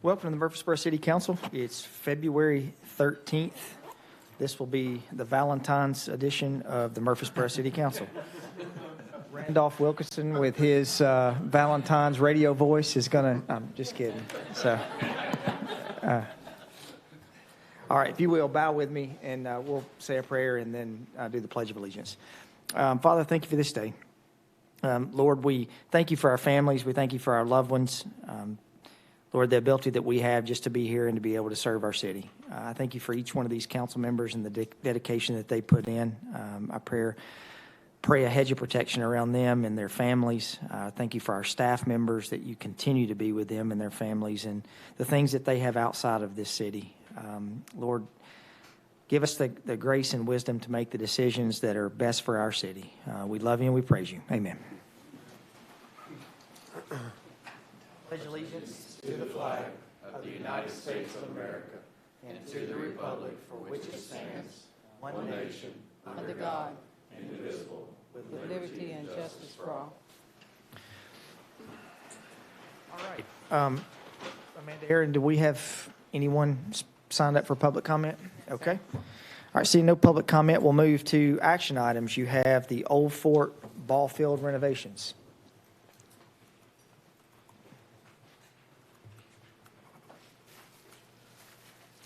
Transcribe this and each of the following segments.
Welcome to the Murfreesboro City Council. It's February 13th. This will be the Valentine's edition of the Murfreesboro City Council. Randolph Wilkerson with his Valentine's radio voice is going to, I'm just kidding. So, all right, if you will, bow with me and we'll say a prayer and then do the Pledge of Allegiance. Father, thank you for this day. Lord, we thank you for our families. We thank you for our loved ones. Lord, the ability that we have just to be here and to be able to serve our city. I thank you for each one of these council members and the dedication that they put in. I pray a hedge of protection around them and their families. Thank you for our staff members, that you continue to be with them and their families and the things that they have outside of this city. Lord, give us the grace and wisdom to make the decisions that are best for our city. We love you and we praise you. Amen. Pledge allegiance to the flag of the United States of America and to the republic for which it stands, one nation, under God, indivisible, with liberty and justice for all. All right. Amanda, Aaron, do we have anyone signed up for public comment? Okay. All right, seeing no public comment, we'll move to action items. You have the Old Fort ball field renovations.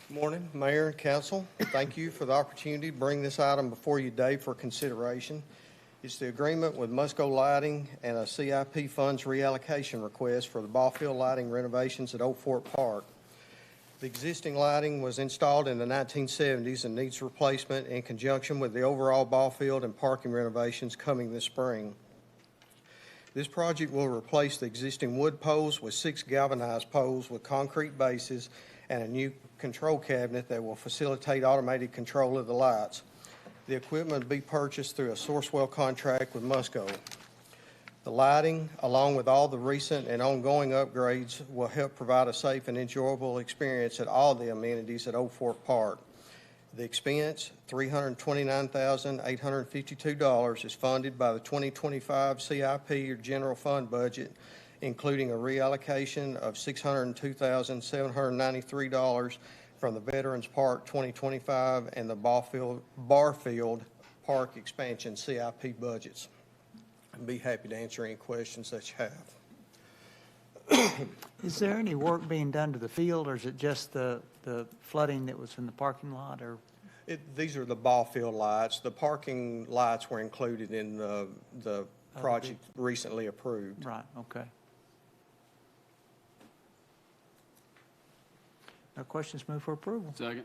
Good morning, Mayor and Council. Thank you for the opportunity to bring this item before you today for consideration. It's the agreement with Musco Lighting and a CIP funds reallocation request for the ball field lighting renovations at Old Fort Park. The existing lighting was installed in the 1970s and needs replacement in conjunction with the overall ball field and parking renovations coming this spring. This project will replace the existing wood poles with 6 galvanized poles with concrete bases and a new control cabinet that will facilitate automated control of the lights. The equipment will be purchased through a Sourcewell contract with Musco. The lighting, along with all the recent and ongoing upgrades, will help provide a safe and enjoyable experience at all the amenities at Old Fort Park. The expense, $329,852, is funded by the 2025 CIP or general fund budget, including a reallocation of $602,793 from the Veterans Park 2025 and the Barfield Park expansion CIP budgets. I'd be happy to answer any questions that you have. Is there any work being done to the field, or is it just the flooding that was in the parking lot? Or These are the ball field lights. The parking lights were included in the project recently approved. Right, okay. No questions, move for approval. Second.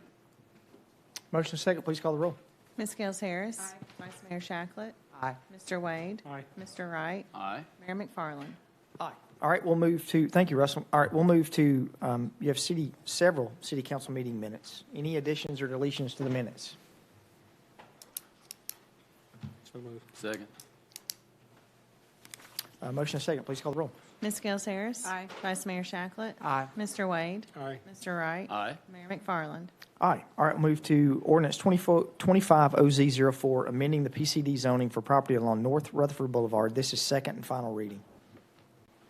Motion second, please call the roll. Ms. Gales Harris. Aye. Vice Mayor Shacklet. Aye. Mr. Wade. Aye. Mr. Wright. Aye. Mayor McFarland. Aye. All right, we'll move to, thank you, Russell. All right, we'll move to, you have several city council meeting minutes. Any additions or deletions to the minutes? So moved. Second. Motion second, please call the roll. Ms. Gales Harris. Aye. Vice Mayor Shacklet. Aye. Mr. Wade. Aye. Mr. Wright. Aye. Mayor McFarland. Aye. All right, we'll move to ordinance 25OZ04, amending the PCD zoning for property along North Rutherford Boulevard. This is second and final reading.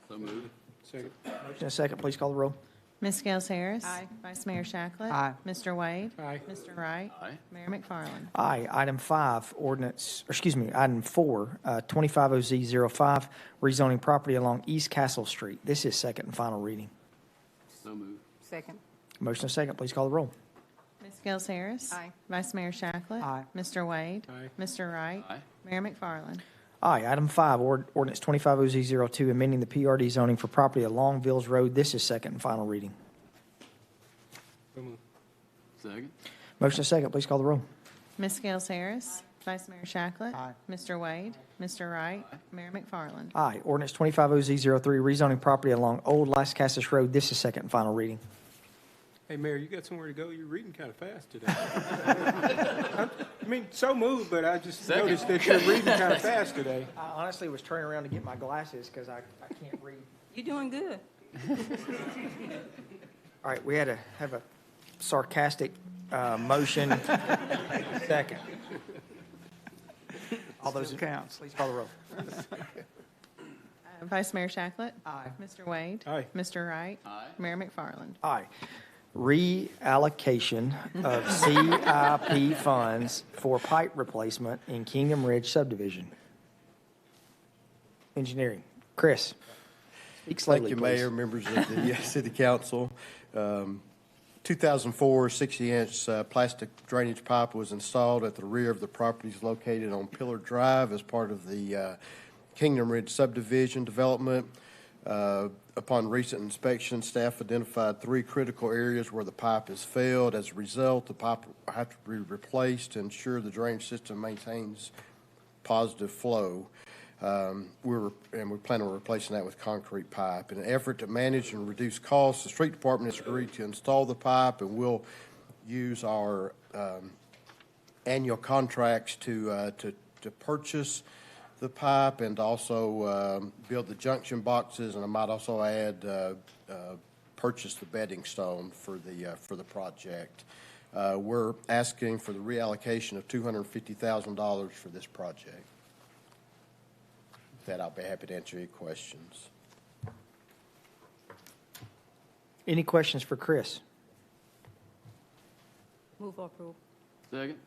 So moved. Second. Motion second, please call the roll. Ms. Gales Harris. Aye. Vice Mayor Shacklet. Aye. Mr. Wade. Aye. Mr. Wright. Aye. Mayor McFarland. Aye. Item 4, 25OZ05, rezoning property along East Castle Street. This is second and final reading. So moved. Second. Motion second, please call the roll. Ms. Gales Harris. Aye. Vice Mayor Shacklet. Aye. Mr. Wade. Aye. Mr. Wright. Aye. Mayor McFarland. Aye. Item 5, ordinance 25OZ02, amending the PRD zoning for property along Vills Road. This is second and final reading. So moved. Second. Motion second, please call the roll. Ms. Gales Harris. Vice Mayor Shacklet. Aye. Mr. Wade. Mr. Wright. Mayor McFarland. Aye. Ordinance 25OZ03, rezoning property along Old Las Casas Road. This is second and final reading. Hey, Mayor, you got somewhere to go? You're reading kind of fast today. I mean, so moved, but I just noticed that you're reading kind of fast today. I honestly was turning around to get my glasses because I can't read. You're doing good. All right, we had to have a sarcastic motion. Second. All those Still counts. please call the roll. Vice Mayor Shacklet. Aye. Mr. Wade. Aye. Mr. Wright. Aye. Mayor McFarland. Aye. Reallocation of CIP funds for pipe replacement in Kingdom Ridge subdivision. Engineering. Chris. Speak slowly, Thank you, please. Mayor, members of the City Council. 2004 60-inch plastic drainage pipe was installed at the rear of the properties located on Pillar Drive as part of the Kingdom Ridge subdivision development. Upon recent inspection, staff identified 3 critical areas where the pipe has failed. As a result, the pipe will have to be replaced to ensure the drainage system maintains positive flow. We plan on replacing that with concrete pipe. In an effort to manage and reduce costs, the street department has agreed to install the pipe, and we'll use our annual contracts to purchase the pipe and also build the junction boxes, and I might also add purchase the bedding stone for the project. We're asking for the reallocation of $250,000 for this project. With that, I'll be happy to answer any questions. Any questions for Chris? Move for approval. Second.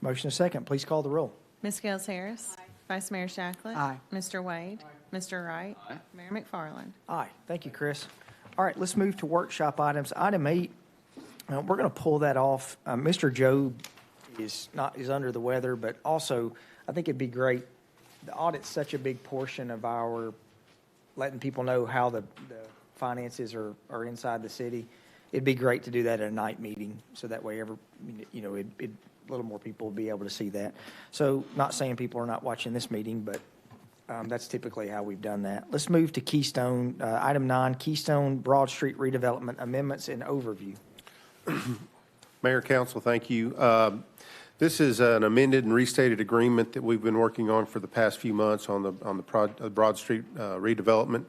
Motion is second. Please call the roll. Ms. Gales Harris. Vice Mayor Shacklet. Aye. Mr. Wade. Mr. Wright. Aye. Mayor McFarland. Aye. Thank you, Chris. All right, let's move to workshop items. Item 8, we're going to pull that off. Mr. Job is under the weather, but also I think it'd be great. The audit's such a big portion of our letting people know how the finances are inside the city. It'd be great to do that at a night meeting, so that way a little more people will be able to see that. So not saying people are not watching this meeting, but that's typically how we've done that. Let's move to Keystone. Item 9, Keystone Broad Street redevelopment amendments and overview. Mayor, Council, thank you. This is an amended and restated agreement that we've been working on for the past few months on the Broad Street redevelopment.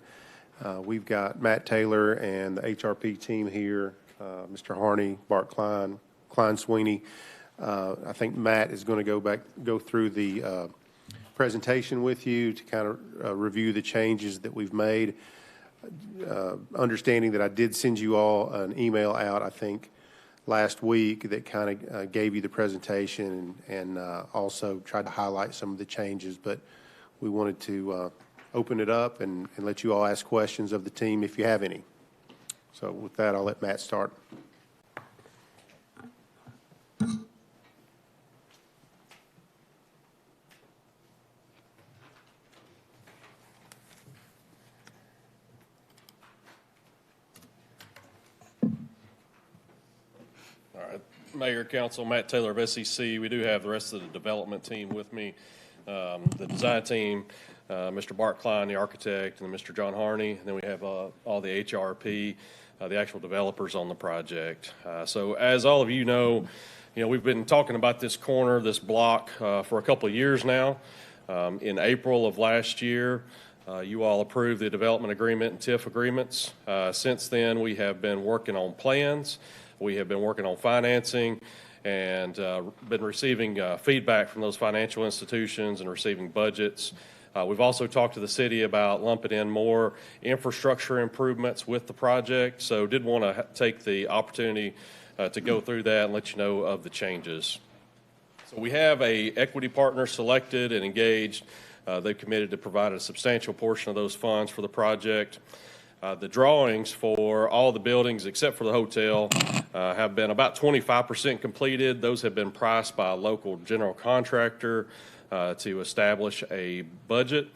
We've got Matt Taylor and the HRP team here, Mr. Harney, Bart Klein Sweeney. I think Matt is going to go through the presentation with you to kind of review the changes that we've made. Understanding that I did send you all an email out, I think, last week that kind of gave you the presentation and also tried to highlight some of the changes, but we wanted to open it up and let you all ask questions of the team if you have any. So with that, I'll let Matt start. All right, Mayor, Council, Matt Taylor of SEC. We do have the rest of the development team with me. The design team, Mr. Bart Klein, the architect, and Mr. John Harney. And then we have all the HRP, the actual developers on the project. So as all of you know, we've been talking about this corner, this block, for a couple of years now. In April of last year, you all approved the development agreement and TIF agreements. Since then, we have been working on plans. We have been working on financing and been receiving feedback from those financial institutions and receiving budgets. We've also talked to the city about lumping in more infrastructure improvements with the project, so did want to take the opportunity to go through that and let you know of the changes. So we have a equity partner selected and engaged. They've committed to provide a substantial portion of those funds for the project. The drawings for all the buildings except for the hotel have been about 25% completed. Those have been priced by a local general contractor to establish a budget.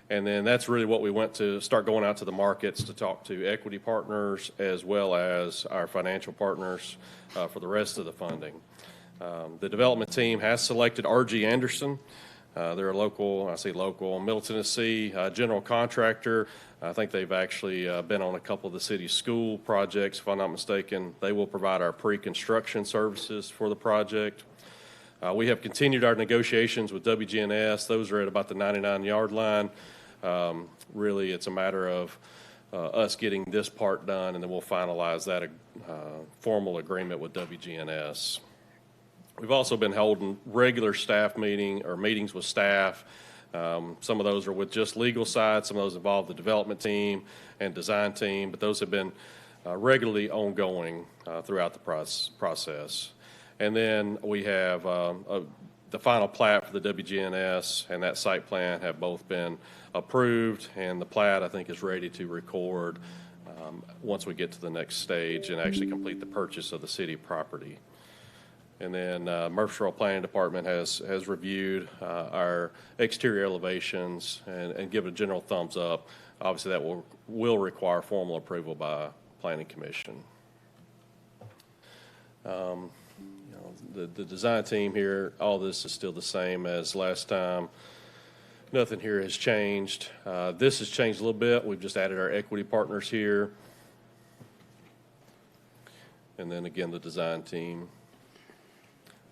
And then that's really what we went to start going out to the markets to talk to equity partners as well as our financial partners for the rest of the funding. The development team has selected R.G. Anderson. They're a local, Middle Tennessee general contractor. I think they've actually been on a couple of the city's school projects, if I'm not mistaken. They will provide our pre-construction services for the project. We have continued our negotiations with WGNS. Those are at about the 99-yard line. Really, it's a matter of us getting this part done, and then we'll finalize that formal agreement with WGNS. We've also been holding regular staff meetings with staff Some of those are with just legal side, some of those involve the development team and design team, but those have been regularly ongoing throughout the process. And then we have the final plat for the WGNS and that site plan have both been approved, and the plat, I think, is ready to record once we get to the next stage and actually complete the purchase of the city property. And then Murfreesboro Planning Department has reviewed our exterior elevations and given a general thumbs up. Obviously, that will require formal approval by Planning Commission. The design team here, all this is still the same as last time. Nothing here has changed. This has changed a little bit. We've just added our equity partners here. And then again, the design team.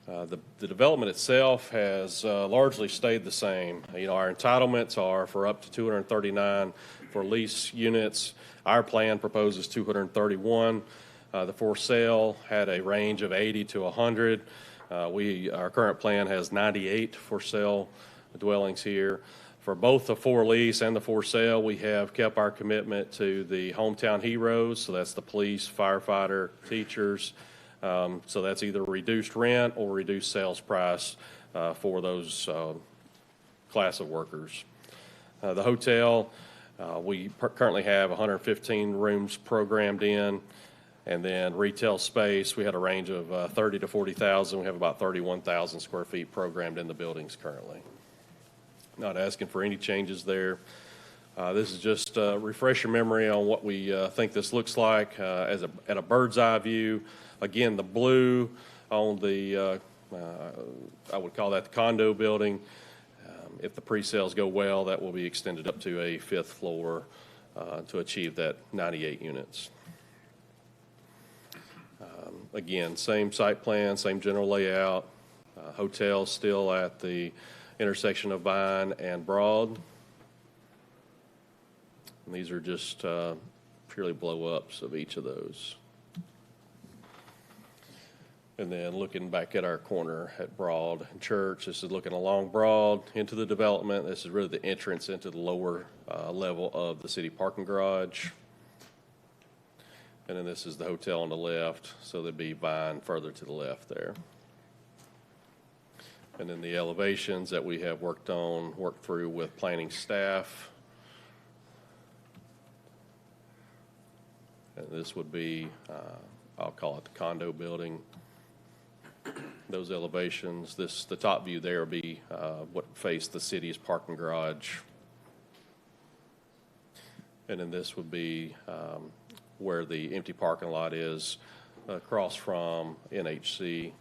The development itself has largely stayed the same. Our entitlements are for up to 239 for lease units. Our plan proposes 231. The for sale had a range of 80 to 100. Our current plan has 98 for sale dwellings here. For both the for lease and the for sale, we have kept our commitment to the hometown heroes. So that's the police, firefighter, teachers. So that's either reduced rent or reduced sales price for those class of workers. The hotel, we currently have 115 rooms programmed in. And then retail space, we had a range of 30 to 40,000. We have about 31,000 square feet programmed in the buildings currently. Not asking for any changes there. This is just refresh your memory on what we think this looks like at a bird's eye view. Again, the blue on the, I would call that the condo building. If the pre-sales go well, that will be extended up to a 5th floor to achieve that 98 units. Again, same site plan, same general layout. Hotel still at the intersection of Vine and Broad. And these are just purely blow-ups of each of those. And then looking back at our corner at Broad and Church, this is looking along Broad into the development. This is really the entrance into the lower level of the city parking garage. And then this is the hotel on the left, so there'd be Vine further to the left there. And then the elevations that we have worked through with planning staff. And this would be, I'll call it the condo building. Those elevations, the top view there will be what faced the city's parking garage. And then this would be where the empty parking lot is across from NHC.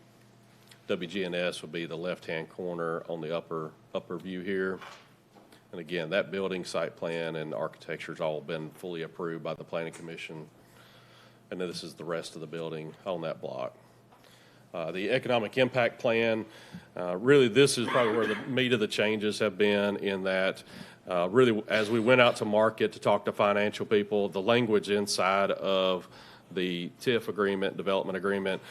WGNS would be the left-hand corner on the upper view here. And again, that building site plan and architecture's all been fully approved by the Planning Commission. And then this is the rest of the building on that block. The economic impact plan, really this is probably where the meat of the changes have been in that really as we went out to market to talk to financial people, the language inside of the TIF agreement, development agreement,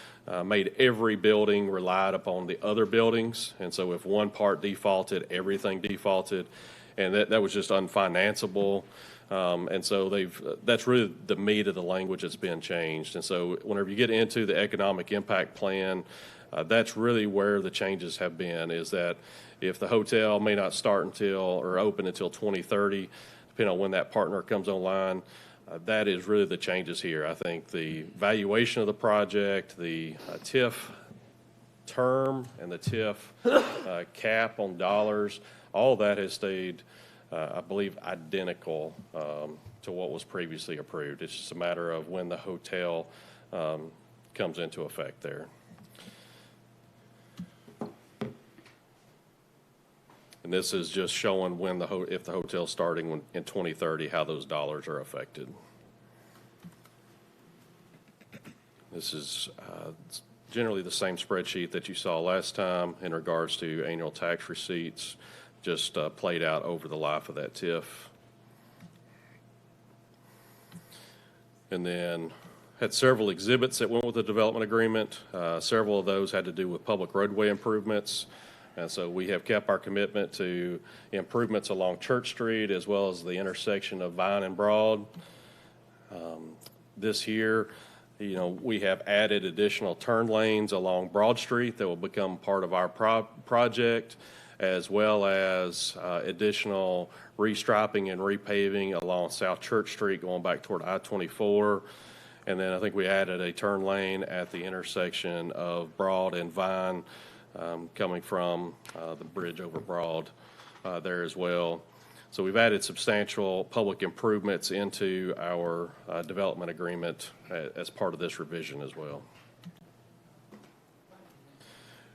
made every building relied upon the other buildings. And so if one part defaulted, everything defaulted. And that was just unfinanceable. And so that's really the meat of the language that's been changed. And so whenever you get into the economic impact plan, that's really where the changes have been, is that if the hotel may not start until or open until 2030, depending on when that partner comes online, that is really the changes here. I think the valuation of the project, the TIF term and the TIF cap on dollars, all that has stayed I believe, identical to what was previously approved. It's just a matter of when the hotel comes into effect there. And this is just showing when if the hotel's starting in 2030, how those dollars are affected. This is generally the same spreadsheet that you saw last time in regards to annual tax receipts, just played out over the life of that TIF. And then had several exhibits that went with the development agreement. Several of those had to do with public roadway improvements. And so we have kept our commitment to improvements along Church Street as well as the intersection of Vine and Broad. This year, we have added additional turn lanes along Broad Street that will become part of our project, as well as additional restriping and repaving along South Church Street going back toward I-24. And then I think we added a turn lane at the intersection of Broad and Vine, coming from the bridge over Broad there as well. So we've added substantial public improvements into our development agreement as part of this revision as well.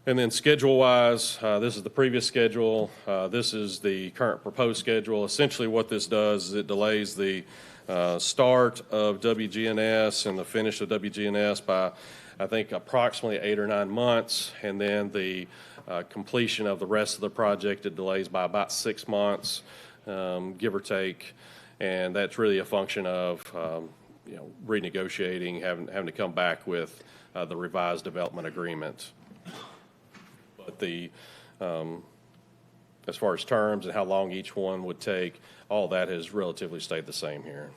And then schedule-wise, this is the previous schedule. This is the current proposed schedule. Essentially what this does is it delays the start of WGNS and the finish of WGNS by, I think, approximately 8 or 9 months. And then the completion of the rest of the project, it delays by about 6 months, give or take. And that's really a function of, renegotiating, having to come back with the revised development agreement. But as far as terms and how long each one would take, all that has relatively stayed the same here.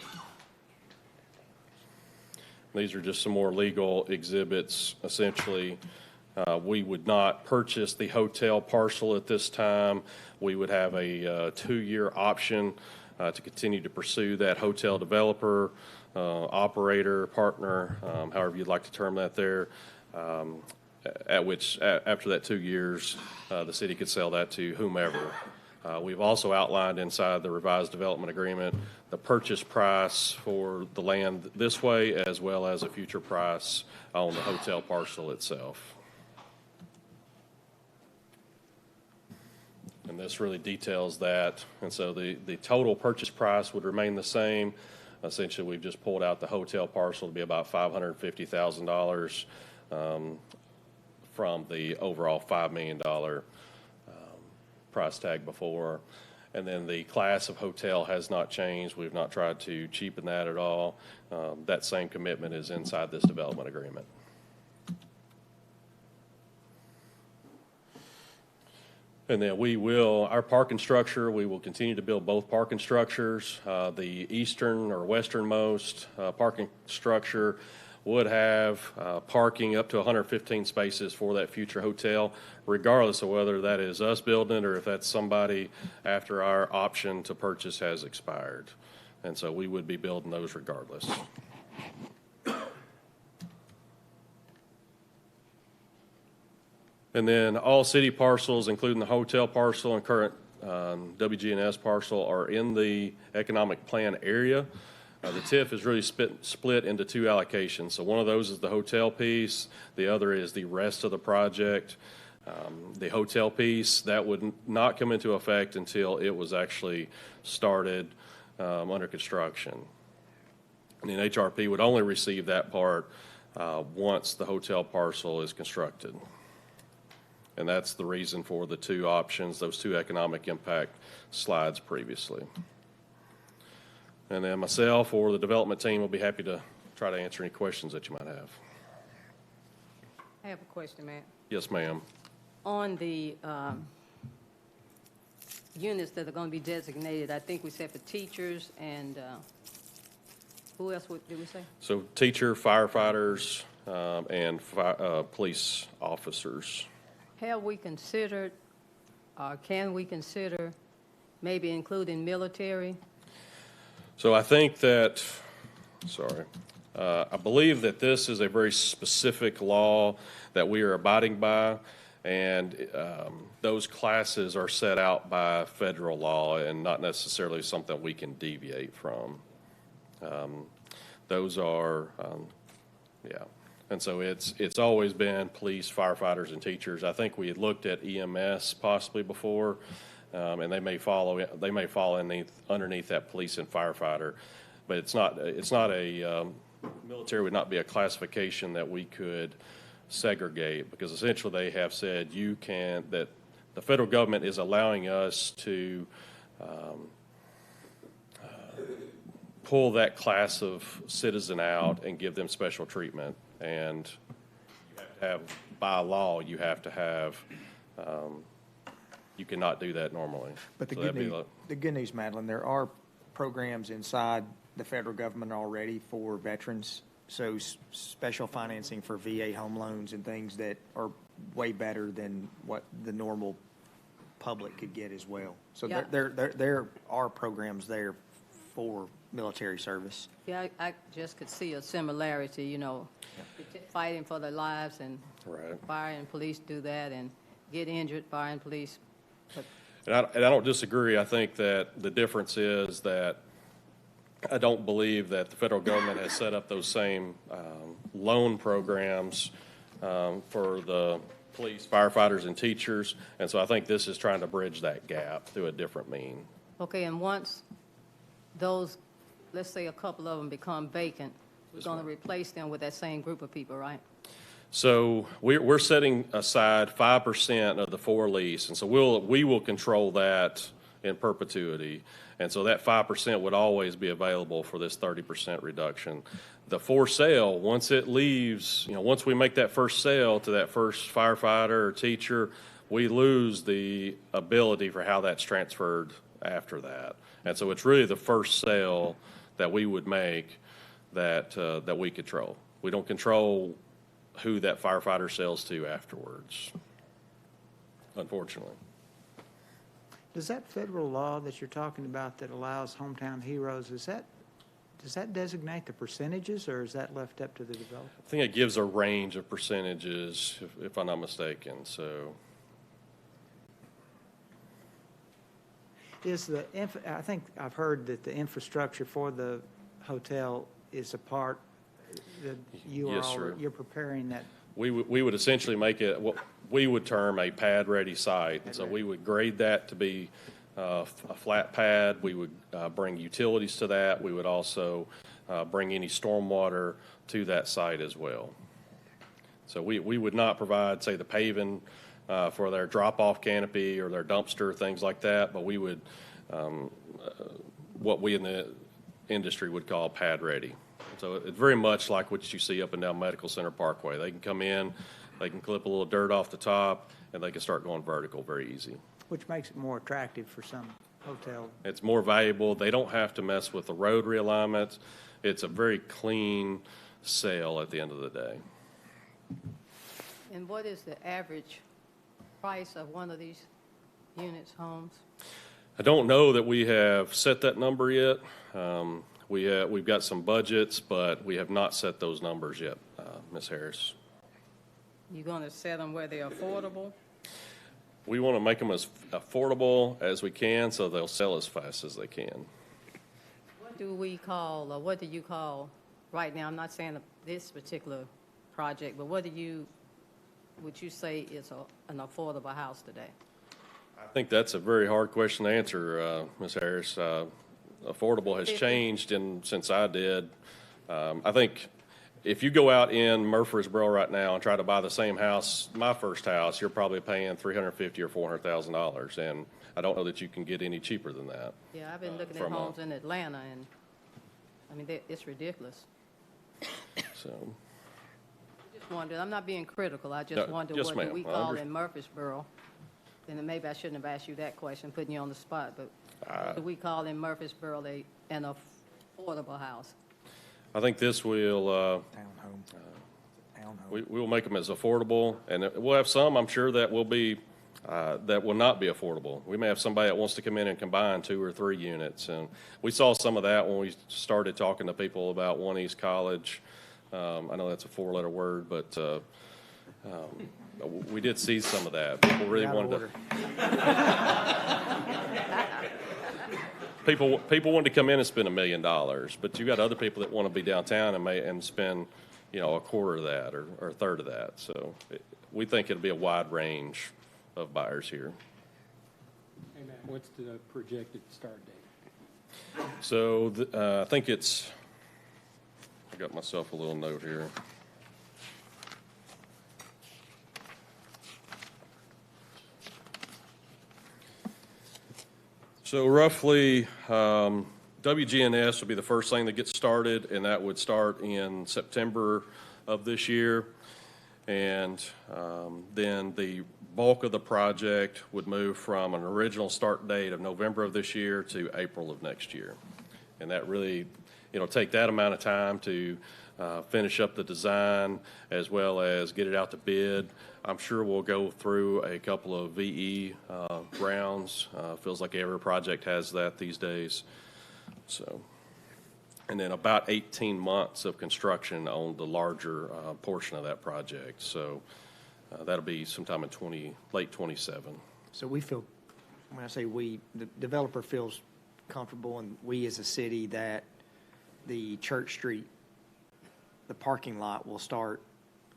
These are just some more legal exhibits. Essentially, we would not purchase the hotel parcel at this time. We would have a 2-year option to continue to pursue that hotel developer, operator, partner, however you'd like to term that there. At which, after that 2 years, the city could sell that to whomever. We've also outlined inside the revised development agreement the purchase price for the land this way, as well as a future price on the hotel parcel itself. And this really details that. And so the total purchase price would remain the same. Essentially, we've just pulled out the hotel parcel to be about $550,000. From the overall $5 million price tag before. And then the class of hotel has not changed. We've not tried to cheapen that at all. That same commitment is inside this development agreement. And then our parking structure, we will continue to build both parking structures. The eastern or westernmost parking structure would have parking up to 115 spaces for that future hotel, regardless of whether that is us building it or if that's somebody after our option to purchase has expired. And so we would be building those regardless. And then all city parcels, including the hotel parcel and current WGNS parcel, are in the economic plan area. The TIF is really split into 2 allocations. So one of those is the hotel piece. The other is the rest of the project. The hotel piece, that would not come into effect until it was actually started under construction. And then HRP would only receive that part once the hotel parcel is constructed. And that's the reason for the 2 options, those 2 economic impact slides previously. And then myself or the development team will be happy to try to answer any questions that you might have. I have a question, Matt. Yes, ma'am. On the units that are going to be designated, I think we said for teachers and who else did we say? So teacher, firefighters, and police officers. Have we considered, or can we consider maybe including military? So I think that, I believe that this is a very specific law that we are abiding by, and those classes are set out by federal law and not necessarily something we can deviate from. Those are, And so it's always been police, firefighters, and teachers. I think we had looked at EMS possibly before, and they may fall underneath that police and firefighter, but it's not a military would not be a classification that we could segregate, because essentially they have said that the federal government is allowing us to pull that class of citizen out and give them special treatment. And you have to have, by law, you have to have you cannot do that normally. But the So good that'd be news, like- the good news, Madeline, there are programs inside the federal government already for veterans. So special financing for VA home loans and things that are way better than what the normal public could get as well. So Yeah. there are programs there for military service. Yeah, I just could see a similarity, you know, fighting for their lives, and Right. fire and police do that, and get injured, fire and police. But And I don't disagree. I think that the difference is that I don't believe that the federal government has set up those same loan programs for the police, firefighters, and teachers. And so I think this is trying to bridge that gap through a different mean. Okay, and once those, let's say a couple of them become vacant, we're going to replace them with that same group of people, right? So we're setting aside 5% of the for lease, and so we will control that in perpetuity. And so that 5% would always be available for this 30% reduction. The for sale, once it leaves, you know, once we make that first sale to that first firefighter or teacher, we lose the ability for how that's transferred after that. And so it's really the first sale that we would make that we control. We don't control who that firefighter sells to afterwards, unfortunately. Does that federal law that you're talking about that allows hometown heroes, does that designate the percentages, or is that left up to the developer? I think it gives a range of percentages, if I'm not mistaken, so. I think I've heard that the infrastructure for the hotel is a part that Yes, sir. you're preparing that. We would essentially make it what we would term a pad-ready site. And so we would grade that to be a flat pad. We would bring utilities to that. We would also bring any stormwater to that site as well. So we would not provide, say, the paving for their drop-off canopy or their dumpster, things like that, but we would, what we in the industry would call pad-ready. So it's very much like what you see up and down Medical Center Parkway. They can come in, they can clip a little dirt off the top, and they can start going vertical very easy. Which makes it more attractive for some hotel. It's more valuable. They don't have to mess with the road realignments. It's a very clean sale at the end of the day. And what is the average price of one of these units, homes? I don't know that we have set that number yet. We've got some budgets, but we have not set those numbers yet, Ms. Harris. You going to set them where they're affordable? We want to make them as affordable as we can so they'll sell as fast as they can. What do we call, or what do you call, right now, I'm not saying this particular project, but what would you say is an affordable house today? I think that's a very hard question to answer, Ms. Harris. Affordable has changed since I did. I think if you go out in Murfreesboro right now and try to buy the same house, my first house, you're probably paying $350,000 or $400,000, and I don't know that you can get any cheaper than that. Yeah, I've been looking at from a- homes in Atlanta, and, I mean, it's ridiculous. So, Just wondered, I'm not being critical, I No, just wonder yes, what ma'am. do we I call under- in Murfreesboro? And then maybe I shouldn't have asked you that question, putting you on the spot, but what do we call in Murfreesboro an affordable house? I think this will, Townhome. we will make them as affordable, and we'll have some, I'm sure, that will be, that will not be affordable. We may have somebody that wants to come in and combine 2 or 3 units, and we saw some of that when we started talking to people about One East College. I know that's a 4-letter word, but we did see some of that. People really Out of wanted order. people wanted to come in and spend $1 million, but you got other people that want to be downtown and spend, a quarter of that or a third of that. So we think it'll be a wide range of buyers here. Hey, Matt, what's the projected start date? So I think I got myself a little note here. So roughly, WGNS would be the first thing that gets started, and that would start in September of this year. And then the bulk of the project would move from an original start date of November of this year to April of next year. And that really, it'll take that amount of time to finish up the design as well as get it out to bid. I'm sure we'll go through a couple of VE rounds. Feels like every project has that these days. So, and then about 18 months of construction on the larger portion of that project. So that'll be sometime in late 27. So we feel, when I say we, the developer feels comfortable, and we as a city, that the Church Street, the parking lot will start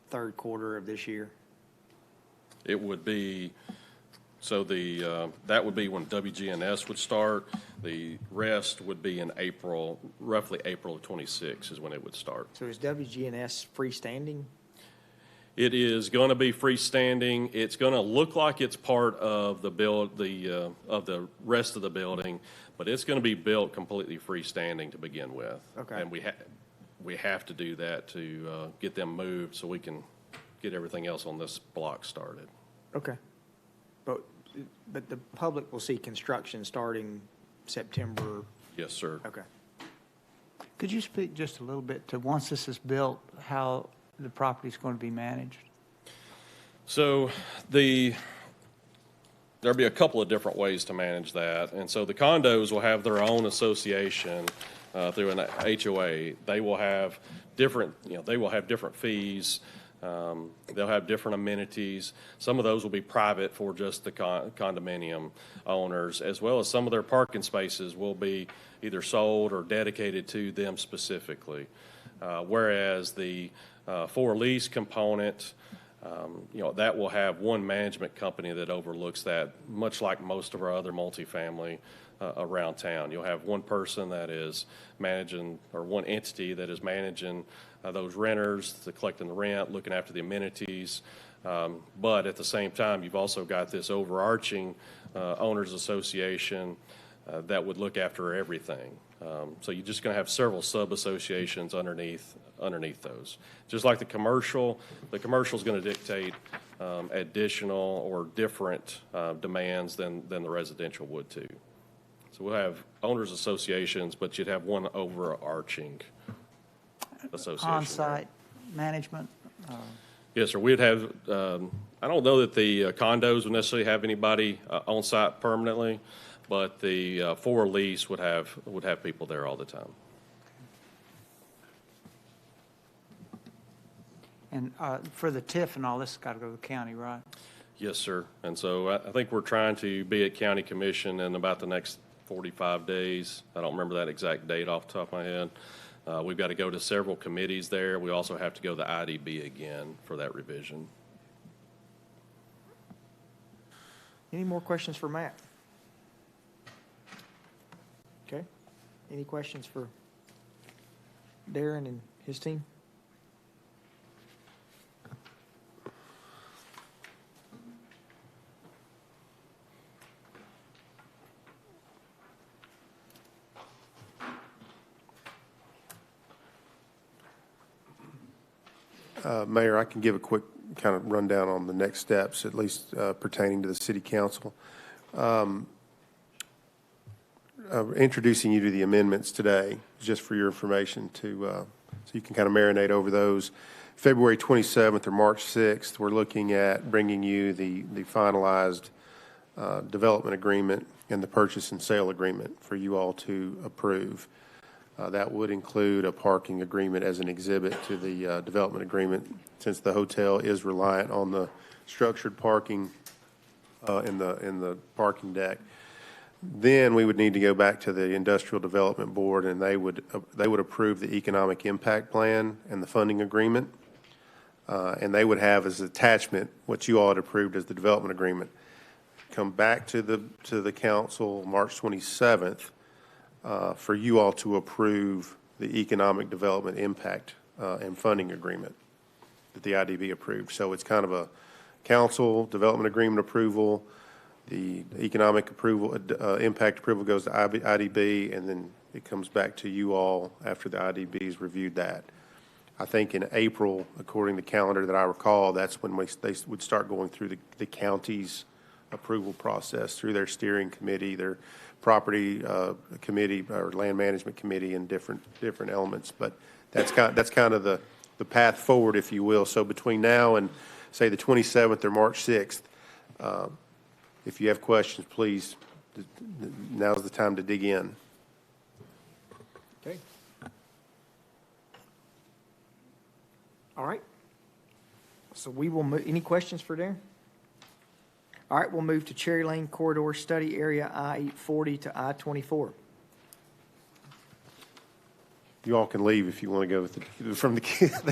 third quarter of this year. It would be, so that would be when WGNS would start. The rest would be in April, roughly April of 26 is when it would start. So is WGNS freestanding? It is going to be freestanding. It's going to look like it's part of the of the rest of the building, but it's going to be built completely freestanding to begin with. Okay. And we have to do that to get them moved so we can get everything else on this block started. Okay. But the public will see construction starting September? Yes, sir. Okay. Could you speak just a little bit to, once this is built, how the property is going to be managed? So there'll be a couple of different ways to manage that. And so the condos will have their own association through an HOA. They will have different, they will have different fees. They'll have different amenities. Some of those will be private for just the condominium owners, as well as some of their parking spaces will be either sold or dedicated to them specifically. Whereas the for lease component, that will have one management company that overlooks that, much like most of our other multifamily around town. You'll have one person that is managing, or one entity that is managing those renters, collecting the rent, looking after the amenities. But at the same time, you've also got this overarching owners association that would look after everything. So you're just going to have several sub-associations underneath those. Just like the commercial is going to dictate additional or different demands than the residential would too. So we'll have owners associations, but you'd have one overarching association. On-site management? Yes, sir. We'd have, I don't know that the condos would necessarily have anybody on site permanently, but the for lease would have people there all the time. And for the TIF and all, this has got to go to the county, right? Yes, sir. And so I think we're trying to be at county commission in about the next 45 days. I don't remember that exact date off the top of my head. We've got to go to several committees there. We also have to go to the IDB again for that revision. Any more questions for Matt? Okay. Any questions for Darren and his team? Mayor, I can give a quick kind of rundown on the next steps, at least pertaining to the city council. Introducing you to the amendments today, just for your information, so you can kind of marinate over those. February 27th or March 6th, we're looking at bringing you the finalized development agreement and the purchase and sale agreement for you all to approve. That would include a parking agreement as an exhibit to the development agreement, since the hotel is reliant on the structured parking in the parking deck. Then we would need to go back to the Industrial Development Board, and they would approve the economic impact plan and the funding agreement, and they would have as attachment what you all had approved as the development agreement. Come back to the council March 27th. For you all to approve the economic development impact and funding agreement that the IDB approved. So it's kind of a council development agreement approval, the economic approval, impact approval goes to IDB, and then it comes back to you all after the IDB's reviewed that. I think in April, according to the calendar that I recall, that's when they would start going through the county's approval process through their steering committee, their property committee or land management committee, and different elements. But that's kind of the path forward, if you will. So between now and say the 27th or March 6th, if you have questions, please, now's the time to dig in. Okay. All right. So we will move, any questions for Darren? All right, we'll move to Cherry Lane Corridor Study Area I-840 to I-24. You all can leave if you want to go with from the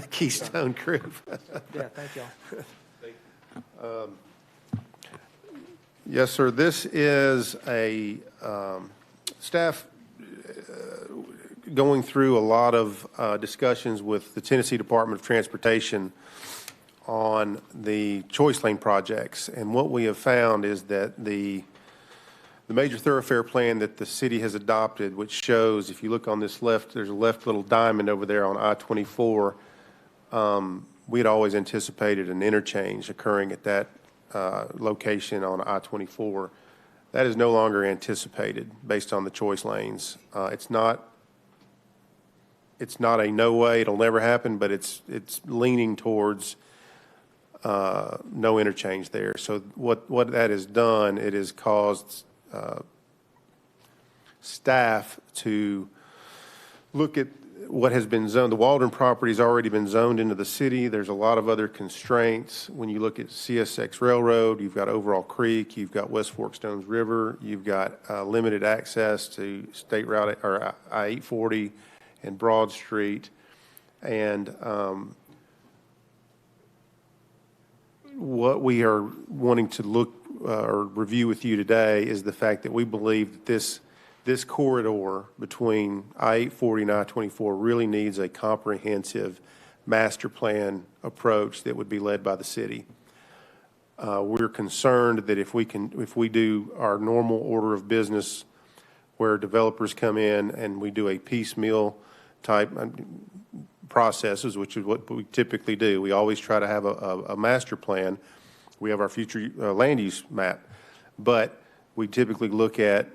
Keystone Group. Yeah, thank y'all. Yes, sir. This is a staff going through a lot of discussions with the Tennessee Department of Transportation on the choice lane projects. And what we have found is that the major thoroughfare plan that the city has adopted, which shows, if you look on this left, there's a left little diamond over there on I-24. We had always anticipated an interchange occurring at that location on I-24. That is no longer anticipated based on the choice lanes. It's not a no way, it'll never happen, but it's leaning towards no interchange there. So what that has done, it has caused staff to look at what has been zoned. The Waldron property has already been zoned into the city. There's a lot of other constraints. When you look at CSX Railroad, you've got Overall Creek, you've got West Fork Stones River, you've got limited access to State Route or I-840 and Broad Street. And what we are wanting to look or review with you today is the fact that we believe that this corridor between I-840 and I-24 really needs a comprehensive master plan approach that would be led by the city. We're concerned that if we do our normal order of business where developers come in and we do a piecemeal type processes, which is what we typically do. We always try to have a master plan. We have our future land use map, but we typically look at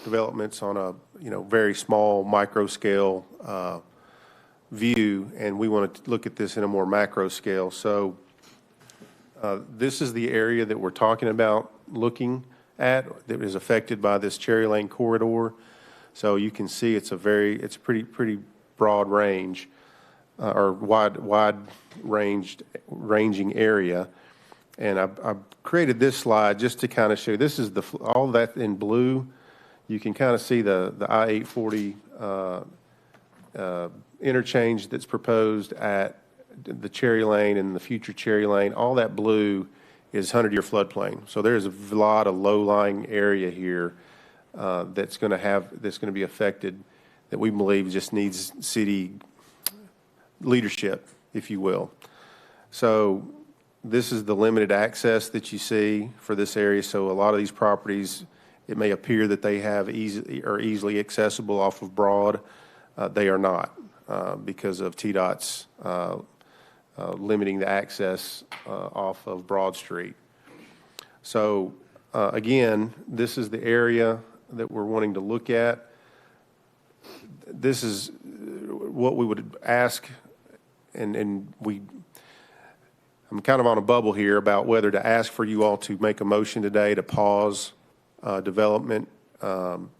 developments on a very small micro scale view, and we want to look at this in a more macro scale. So this is the area that we're talking about looking at that is affected by this Cherry Lane corridor. So you can see it's a pretty broad range or wide ranging area. And I've created this slide just to kind of show, this is all that in blue. You can kind of see the I-840 interchange that's proposed at the Cherry Lane and the future Cherry Lane. All that blue is 100-year floodplain. So there's a lot of low-lying area here that's going to be affected that we believe just needs city leadership, if you will. So this is the limited access that you see for this area. So a lot of these properties, it may appear that they are easily accessible off of Broad. They are not because of TDOT's limiting the access off of Broad Street. So again, this is the area that we're wanting to look at. This is what we would ask, and I'm kind of on a bubble here about whether to ask for you all to make a motion today to pause development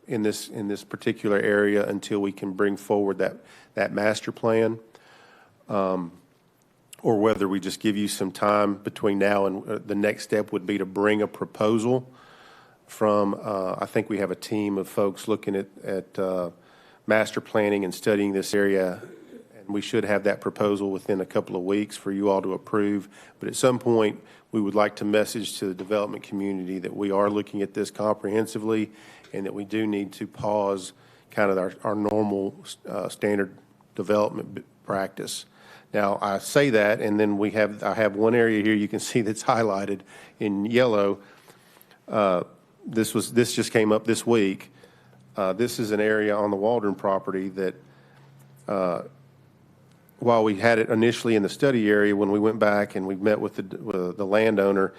in this particular area until we can bring forward that master plan, or whether we just give you some time between now and the next step would be to bring a proposal from, I think we have a team of folks looking at master planning and studying this area, and we should have that proposal within a couple of weeks for you all to approve. But at some point, we would like to message to the development community that we are looking at this comprehensively and that we do need to pause kind of our normal standard development practice. Now, I say that, and then I have one area here you can see that's highlighted in yellow. This just came up this week. This is an area on the Waldron property that while we had it initially in the study area, when we went back and we met with the landowner,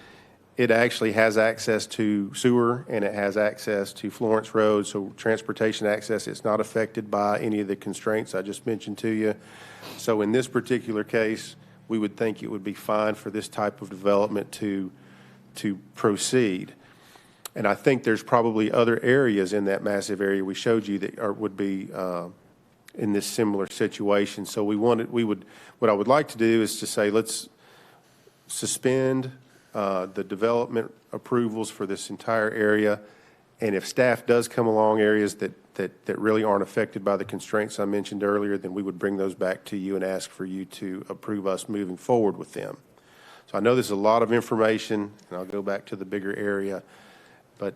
it actually has access to sewer and it has access to Florence Road, so transportation access is not affected by any of the constraints I just mentioned to you. So in this particular case, we would think it would be fine for this type of development to proceed. And I think there's probably other areas in that massive area we showed you that would be in this similar situation. So what I would like to do is to say, let's suspend the development approvals for this entire area. And if staff does come along areas that really aren't affected by the constraints I mentioned earlier, then we would bring those back to you and ask for you to approve us moving forward with them. So I know there's a lot of information, and I'll go back to the bigger area, but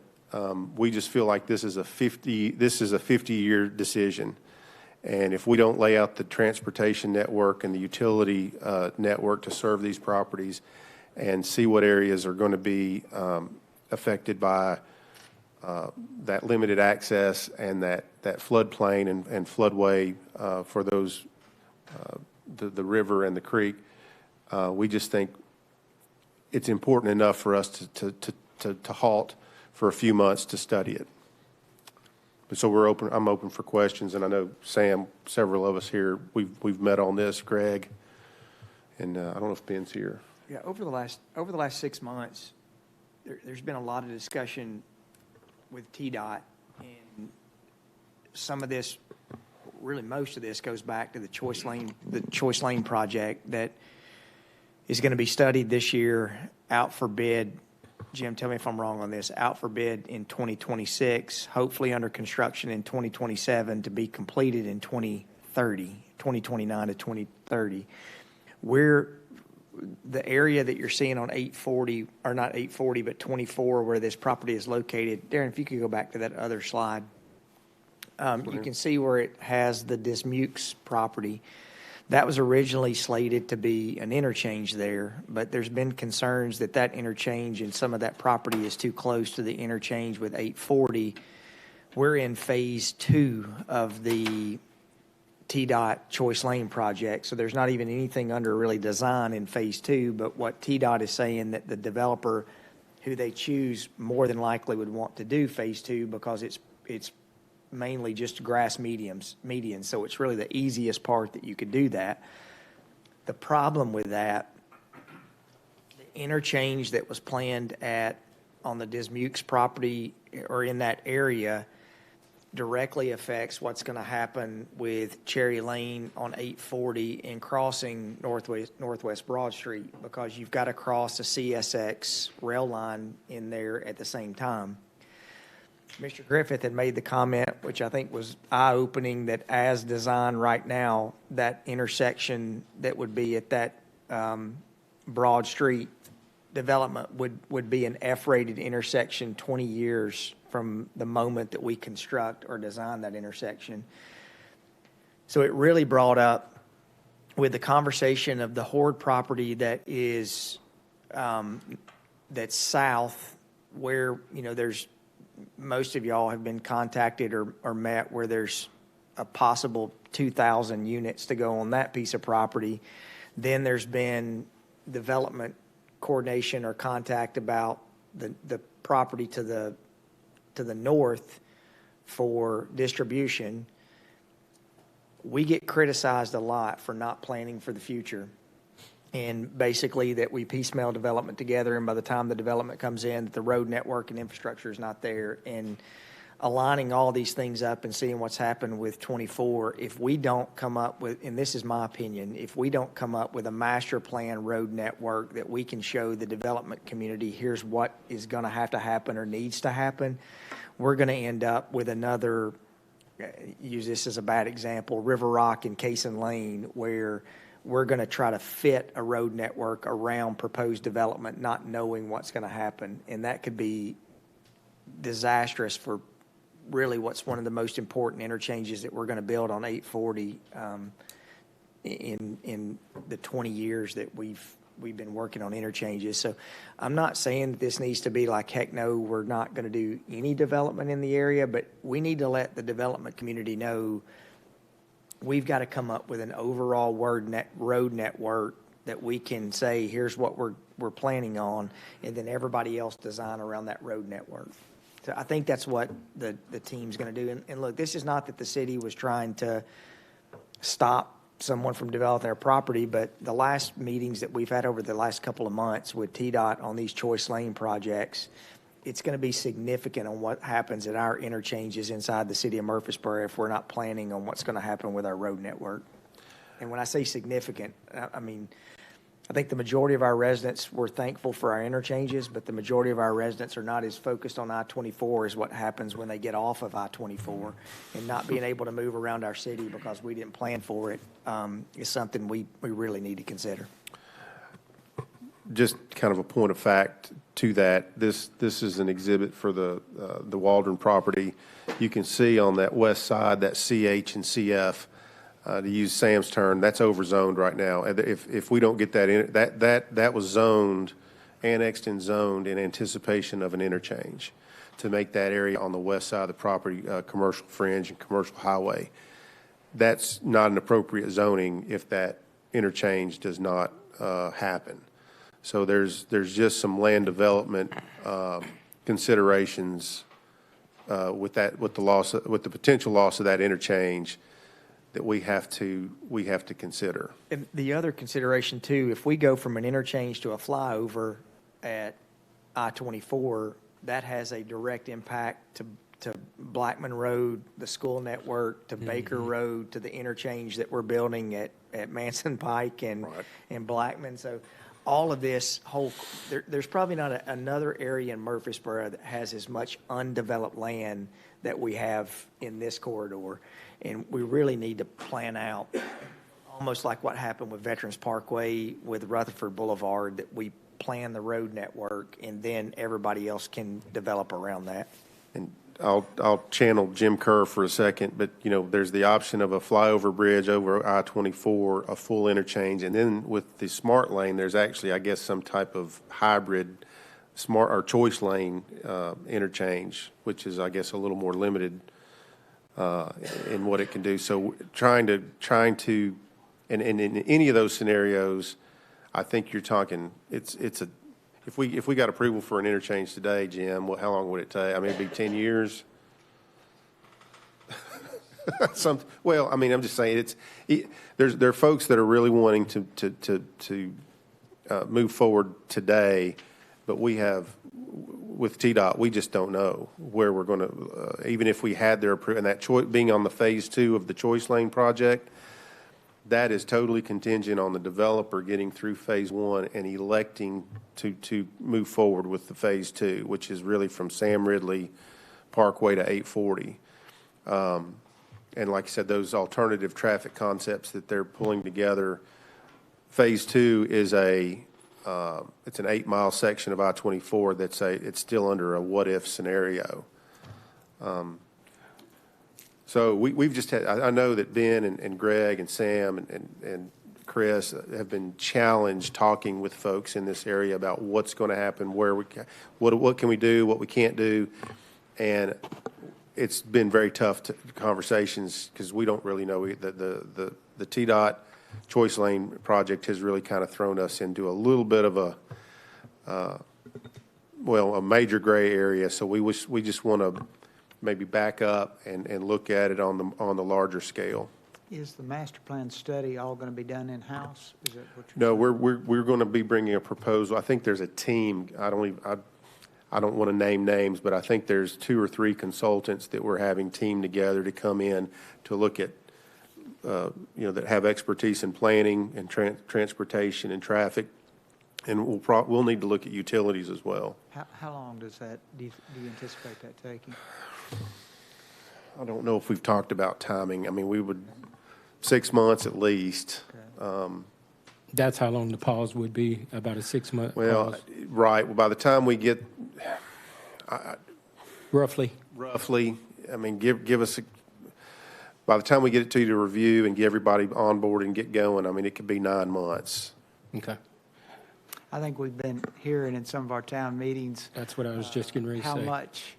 we just feel like this is a 50-year decision. And if we don't lay out the transportation network and the utility network to serve these properties and see what areas are going to be affected by that limited access and that floodplain and floodway for those, the river and the creek, we just think it's important enough for us to halt for a few months to study it. But so I'm open for questions, and I know Sam, several of us here, we've met on this, Greg, and I don't know if Ben's here. Yeah, over the last 6 months, there's been a lot of discussion with TDOT, and some of this, really most of this, goes back to the Choice Lane project that is going to be studied this year, out for bid. Jim, tell me if I'm wrong on this. Out for bid in 2026, hopefully under construction in 2027, to be completed in 2029 to 2030. The area that you're seeing on 840, or not 840, but 24, where this property is located, Darren, if you could go back to that other slide, you can see where it has the Dismukes property. That was originally slated to be an interchange there, but there's been concerns that that interchange and some of that property is too close to the interchange with 840. We're in phase 2 of the TDOT Choice Lane project, so there's not even anything under really design in phase 2, but what TDOT is saying that the developer who they choose more than likely would want to do phase 2 because it's mainly just grass medians, so it's really the easiest part that you could do that. The problem with that, the interchange that was planned on the Dismukes property or in that area directly affects what's going to happen with Cherry Lane on 840 and crossing Northwest Broad Street, because you've got to cross a CSX rail line in there at the same time. Mr. Griffith had made the comment, which I think was eye-opening, that as designed right now, that intersection that would be at that Broad Street development would be an F-rated intersection 20 years from the moment that we construct or design that intersection. So it really brought up with the conversation of the Horde property that is that's south, where there's most of y'all have been contacted or met, where there's a possible 2,000 units to go on that piece of property. Then there's been development coordination or contact about the property to the north for distribution. We get criticized a lot for not planning for the future, and basically that we piecemeal development together, and by the time the development comes in, the road network and infrastructure is not there. And aligning all these things up and seeing what's happened with 24, if we don't come up with, and this is my opinion, if we don't come up with a master plan road network that we can show the development community, here's what is going to have to happen or needs to happen, we're going to end up with another, use this as a bad example, River Rock and Cason Lane, where we're going to try to fit a road network around proposed development, not knowing what's going to happen. And that could be disastrous for really what's one of the most important interchanges that we're going to build on 840 in the 20 years that we've been working on interchanges. So I'm not saying that this needs to be like, heck no, we're not going to do any development in the area, but we need to let the development community know we've got to come up with an overall road network that we can say, here's what we're planning on, and then everybody else design around that road network. So I think that's what the team's going to do. And look, this is not that the city was trying to stop someone from developing their property, but the last meetings that we've had over the last couple of months with TDOT on these choice lane projects, it's going to be significant on what happens at our interchanges inside the city of Murfreesboro if we're not planning on what's going to happen with our road network. And when I say significant, I mean, I think the majority of our residents were thankful for our interchanges, but the majority of our residents are not as focused on I-24 as what happens when they get off of I-24, and not being able to move around our city because we didn't plan for it is something we really need to consider. Just kind of a point of fact to that, this is an exhibit for the Waldron property. You can see on that west side, that CH and CF, to use Sam's term, that's overzoned right now. And if we don't get that in, that was zoned, annexed and zoned in anticipation of an interchange to make that area on the west side of the property commercial fringe and commercial highway. That's not an appropriate zoning if that interchange does not happen. So there's just some land development considerations with the potential loss of that interchange that we have to consider. And the other consideration too, if we go from an interchange to a flyover at I-24, that has a direct impact to Blackman Road, the school network, to Baker Road, to the interchange that we're building at Manson Pike and Blackman. So all of this there's probably not another area in Murfreesboro that has as much undeveloped land that we have in this corridor. And we really need to plan out, almost like what happened with Veterans Parkway with Rutherford Boulevard, that we plan the road network and then everybody else can develop around that. And I'll channel Jim Kerr for a second, but there's the option of a flyover bridge over I-24, a full interchange, and then with the smart lane, there's actually, I guess, some type of hybrid smart or choice lane interchange, which is, I guess, a little more limited in what it can do. So trying to, and in any of those scenarios, I think you're talking, if we got approval for an interchange today, Jim, how long would it take? I mean, it'd be 10 years. Well, I mean, I'm just saying there are folks that are really wanting to move forward today, but we have, with TDOT, we just don't know where we're going to, even if we had their approval, and that choice being on the phase 2 of the choice lane project, that is totally contingent on the developer getting through phase 1 and electing to move forward with the phase 2, which is really from Sam Ridley Parkway to 840. And like I said, those alternative traffic concepts that they're pulling together, phase 2 is it's an 8-mile section of I-24 it's still under a what-if scenario. So we've just had, I know that Ben and Greg and Sam and Chris have been challenged talking with folks in this area about what's going to happen, what can we do, what we can't do. And it's been very tough conversations because we don't really know. The TDOT choice lane project has really kind of thrown us into a little bit of a major gray area. So we just want to maybe back up and look at it on the larger scale. Is the master plan study all going to be done in-house? Is that what No, we're going to be bringing a proposal. I think there's a team. I don't want to name names, but I think there's 2 or 3 consultants that we're having team together to come in to look at, that have expertise in planning and transportation and traffic, and we'll need to look at utilities as well. How long do you anticipate that taking? I don't know if we've talked about timing. I mean, we would 6 months at least. Okay. That's how long the pause would be, about a 6-month Well, pause? right. Well, by the time we get Roughly? I mean, give us by the time we get it to you to review and get everybody on board and get going, I mean, it could be 9 months. Okay. I think we've been hearing in some of our town meetings That's what I was just getting ready to say. how much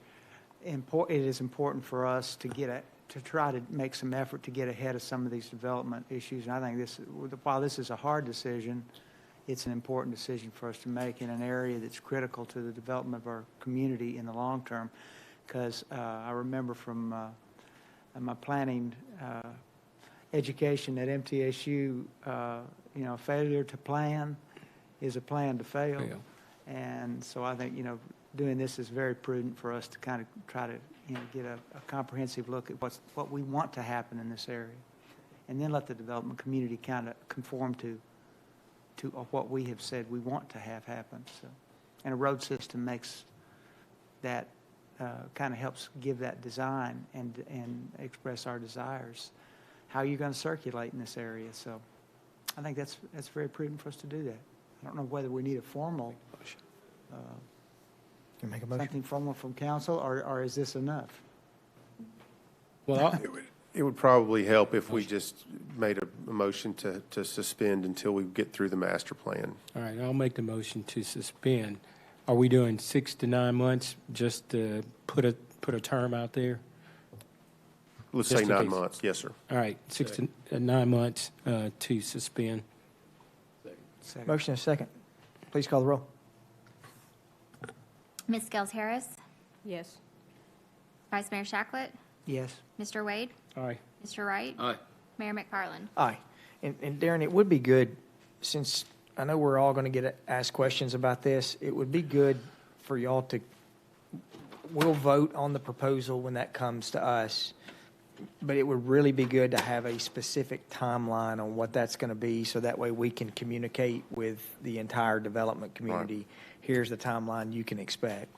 it is important for us to get to try to make some effort to get ahead of some of these development issues. And I think while this is a hard decision, it's an important decision for us to make in an area that's critical to the development of our community in the long term. Because I remember from my planning education at MTSU, failure to plan is a plan to fail. And so I think, doing this is very prudent for us to kind of try to, get a comprehensive look at what we want to happen in this area. And then let the development community kind of conform to what we have said we want to have happen. So, and a road system makes that, kind of helps give that design and express our desires. How are you going to circulate in this area? So I think that's very prudent for us to do that. I don't know whether we need a formal, Can you make a motion? something formal from council, or is this enough? Well, It would probably help if we just made a motion to suspend until we get through the master plan. all right, I'll make the motion to suspend. Are we doing 6 to 9 months, just to put a term out there? Let's Just say in 9 case. months, yes, sir. All right, 6 to 9 months to suspend. Second. Motion and a second. Please call the roll. Ms. Gels Harris, Yes. Vice Mayor Shacklet, Yes. Mr. Wade, Aye. Mr. Wright, Aye. Mayor McFarland. Aye. And Darren, it would be good, since I know we're all going to get asked questions about this, it would be good for y'all to, we'll vote on the proposal when that comes to us, but it would really be good to have a specific timeline on what that's going to be, so that way we can communicate with the entire development community. Here's the timeline you can expect.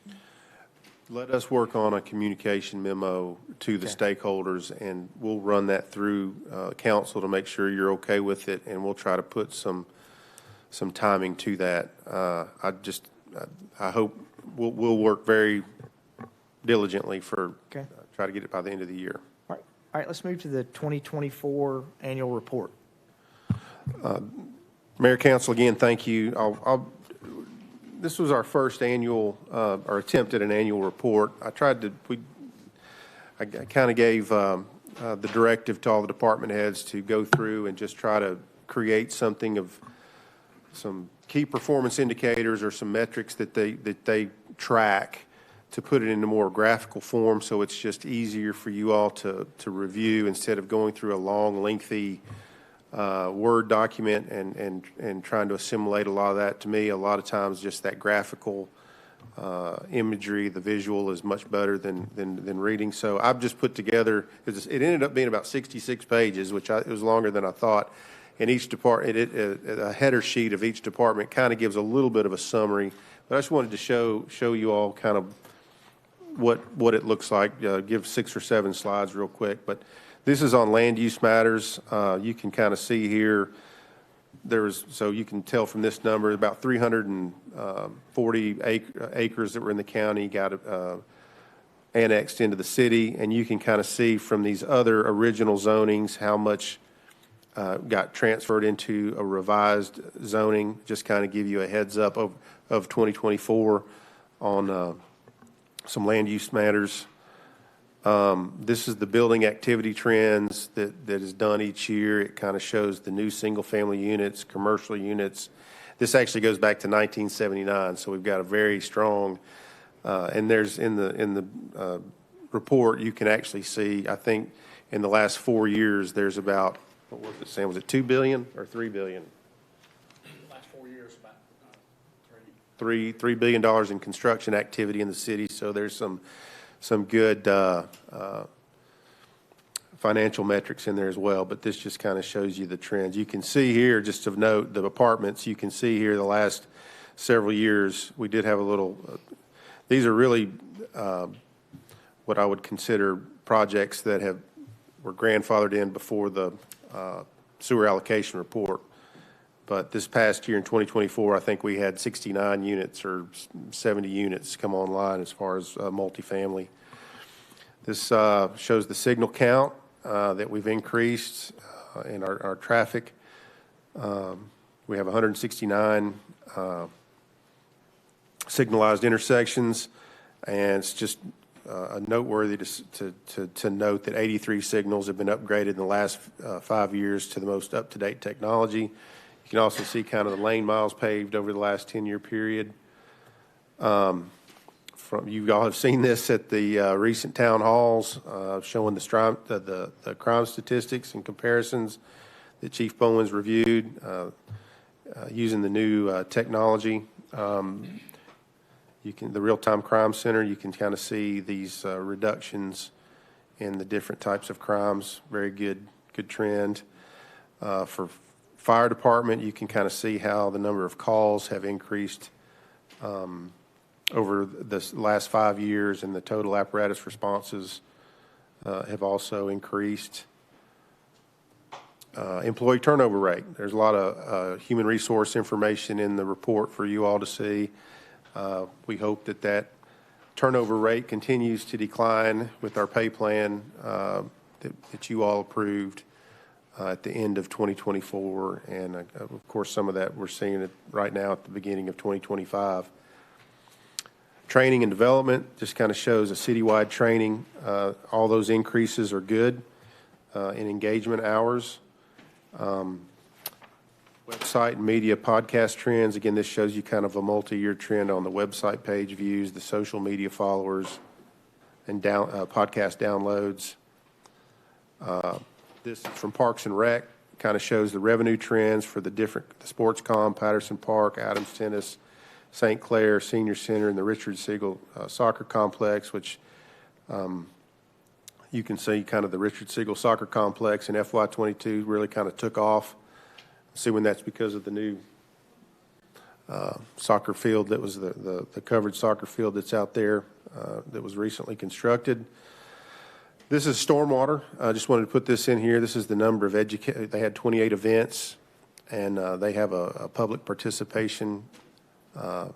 Let us work on a communication memo to the stakeholders, and we'll run that through council to make sure you're okay with it, and we'll try to put some timing to that. I hope we'll work very diligently for, Okay. try to get it by the end of the year. All right, let's move to the 2024 annual report. Mayor, council, again, thank you. This was our first annual, or attempt at an annual report. I kind of gave the directive to all the department heads to go through and just try to create something of some key performance indicators or some metrics that they track, to put it into more graphical form, so it's just easier for you all to review instead of going through a long, lengthy Word document and trying to assimilate a lot of that. To me, a lot of times, just that graphical imagery, the visual is much better than reading. So I've just put together, it ended up being about 66 pages, which it was longer than I thought. And each department, a header sheet of each department kind of gives a little bit of a summary. But I just wanted to show you all kind of what it looks like. Give 6 or 7 slides real quick. But this is on land use matters. You can kind of see here, so you can tell from this number, about 340 acres that were in the county got annexed into the city. And you can kind of see from these other original zonings how much got transferred into a revised zoning. Just kind of give you a heads up of 2024 on some land use matters. This is the building activity trends that is done each year. It kind of shows the new single-family units, commercial units. This actually goes back to 1979, so we've got a very strong, and there's in the report, you can actually see, I think, in the last 4 years, there's about, what was it, Sam? Was it $2 billion or $3 billion? Last 4 years, about $3 billion in construction activity in the city, so there's some good financial metrics in there as well, but this just kind of shows you the trends. You can see here, just of note, the apartments, you can see here the last several years, we did have a little, these are really what I would consider projects that were grandfathered in before the sewer allocation report. But this past year in 2024, I think we had 69 units or 70 units come online as far as multifamily. This shows the signal count that we've increased in our traffic. We have 169 signalized intersections, and it's just noteworthy to note that 83 signals have been upgraded in the last 5 years to the most up-to-date technology. You can also see kind of the lane miles paved over the last 10-year period. You all have seen this at the recent town halls, showing the crime statistics and comparisons that Chief Bowman's reviewed using the new technology. The Real-Time Crime Center, you can kind of see these reductions in the different types of crimes. Very good trend. For fire department, you can kind of see how the number of calls have increased over the last 5 years, and the total apparatus responses have also increased. Employee turnover rate. There's a lot of human resource information in the report for you all to see. We hope that turnover rate continues to decline with our pay plan that you all approved at the end of 2024. And of course, some of that we're seeing it right now at the beginning of 2025. Training and development just kind of shows a citywide training. All those increases are good in engagement hours. Website and media podcast trends. Again, this shows you kind of a multi-year trend on the website page views, the social media followers, and podcast downloads. This is from Parks and Rec. Kind of shows the revenue trends for the Sports Com, Patterson Park, Adams Tennis, St. Clair Senior Center, and the Richard Siegel Soccer Complex, which you can see kind of the Richard Siegel Soccer Complex in FY22 really kind of took off. Assuming that's because of the new soccer field that was the covered soccer field that's out there that was recently constructed. This is stormwater. I just wanted to put this in here. This is the number of they had 28 events, and they have a public participation, I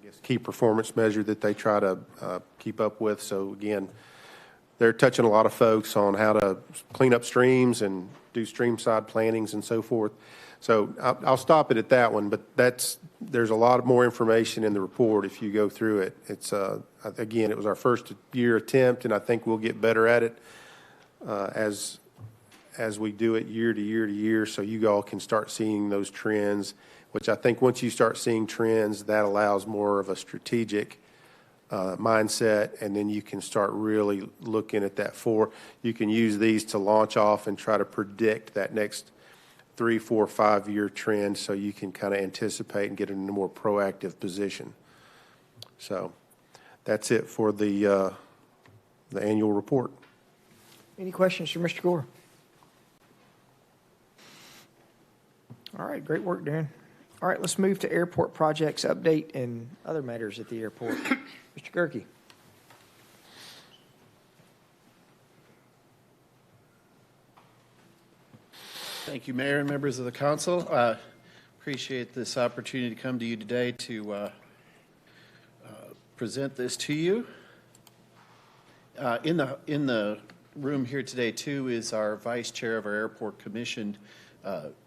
guess, key performance measure that they try to keep up with. So again, they're touching a lot of folks on how to clean up streams and do stream side plantings and so forth. So I'll stop it at that one, but there's a lot of more information in the report if you go through it. It's again, it was our first year attempt, and I think we'll get better at it as we do it year to year to year, so you all can start seeing those trends, which I think once you start seeing trends, that allows more of a strategic mindset, and then you can start really looking at that you can use these to launch off and try to predict that next 3, 4, 5 year trend, so you can kind of anticipate and get in a more proactive position. So that's it for the annual report. Any questions for Mr. Gore? All right, great work, Darren. All right, let's move to airport projects update and other matters at the airport. Mr. Gerke. Thank you, Mayor and members of the council. Appreciate this opportunity to come to you today to present this to you. In the room here today, too, is our vice chair of our airport commission,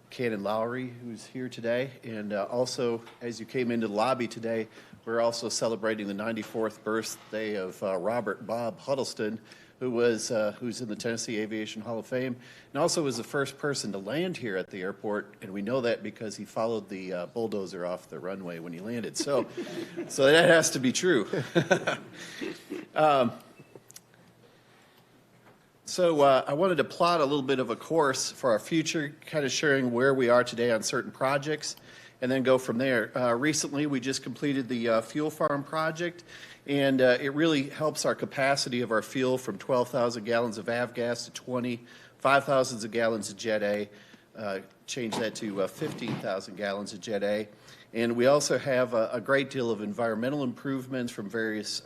Cannon Lowry, who's here today. And also, as you came into the lobby today, we're also celebrating the 94th birthday of Robert Bob Huddleston, who's in the Tennessee Aviation Hall of Fame, and also was the first person to land here at the airport. And we know that because he followed the bulldozer off the runway when he landed. So that has to be true. So I wanted to plot a little bit of a course for our future, kind of sharing where we are today on certain projects, and then go from there. Recently, we just completed the fuel farm project, and it really helps our capacity of our fuel from 12,000 gallons of avgas to 25,000 of gallons of Jet A, change that to 15,000 gallons of Jet A. And we also have a great deal of environmental improvements from various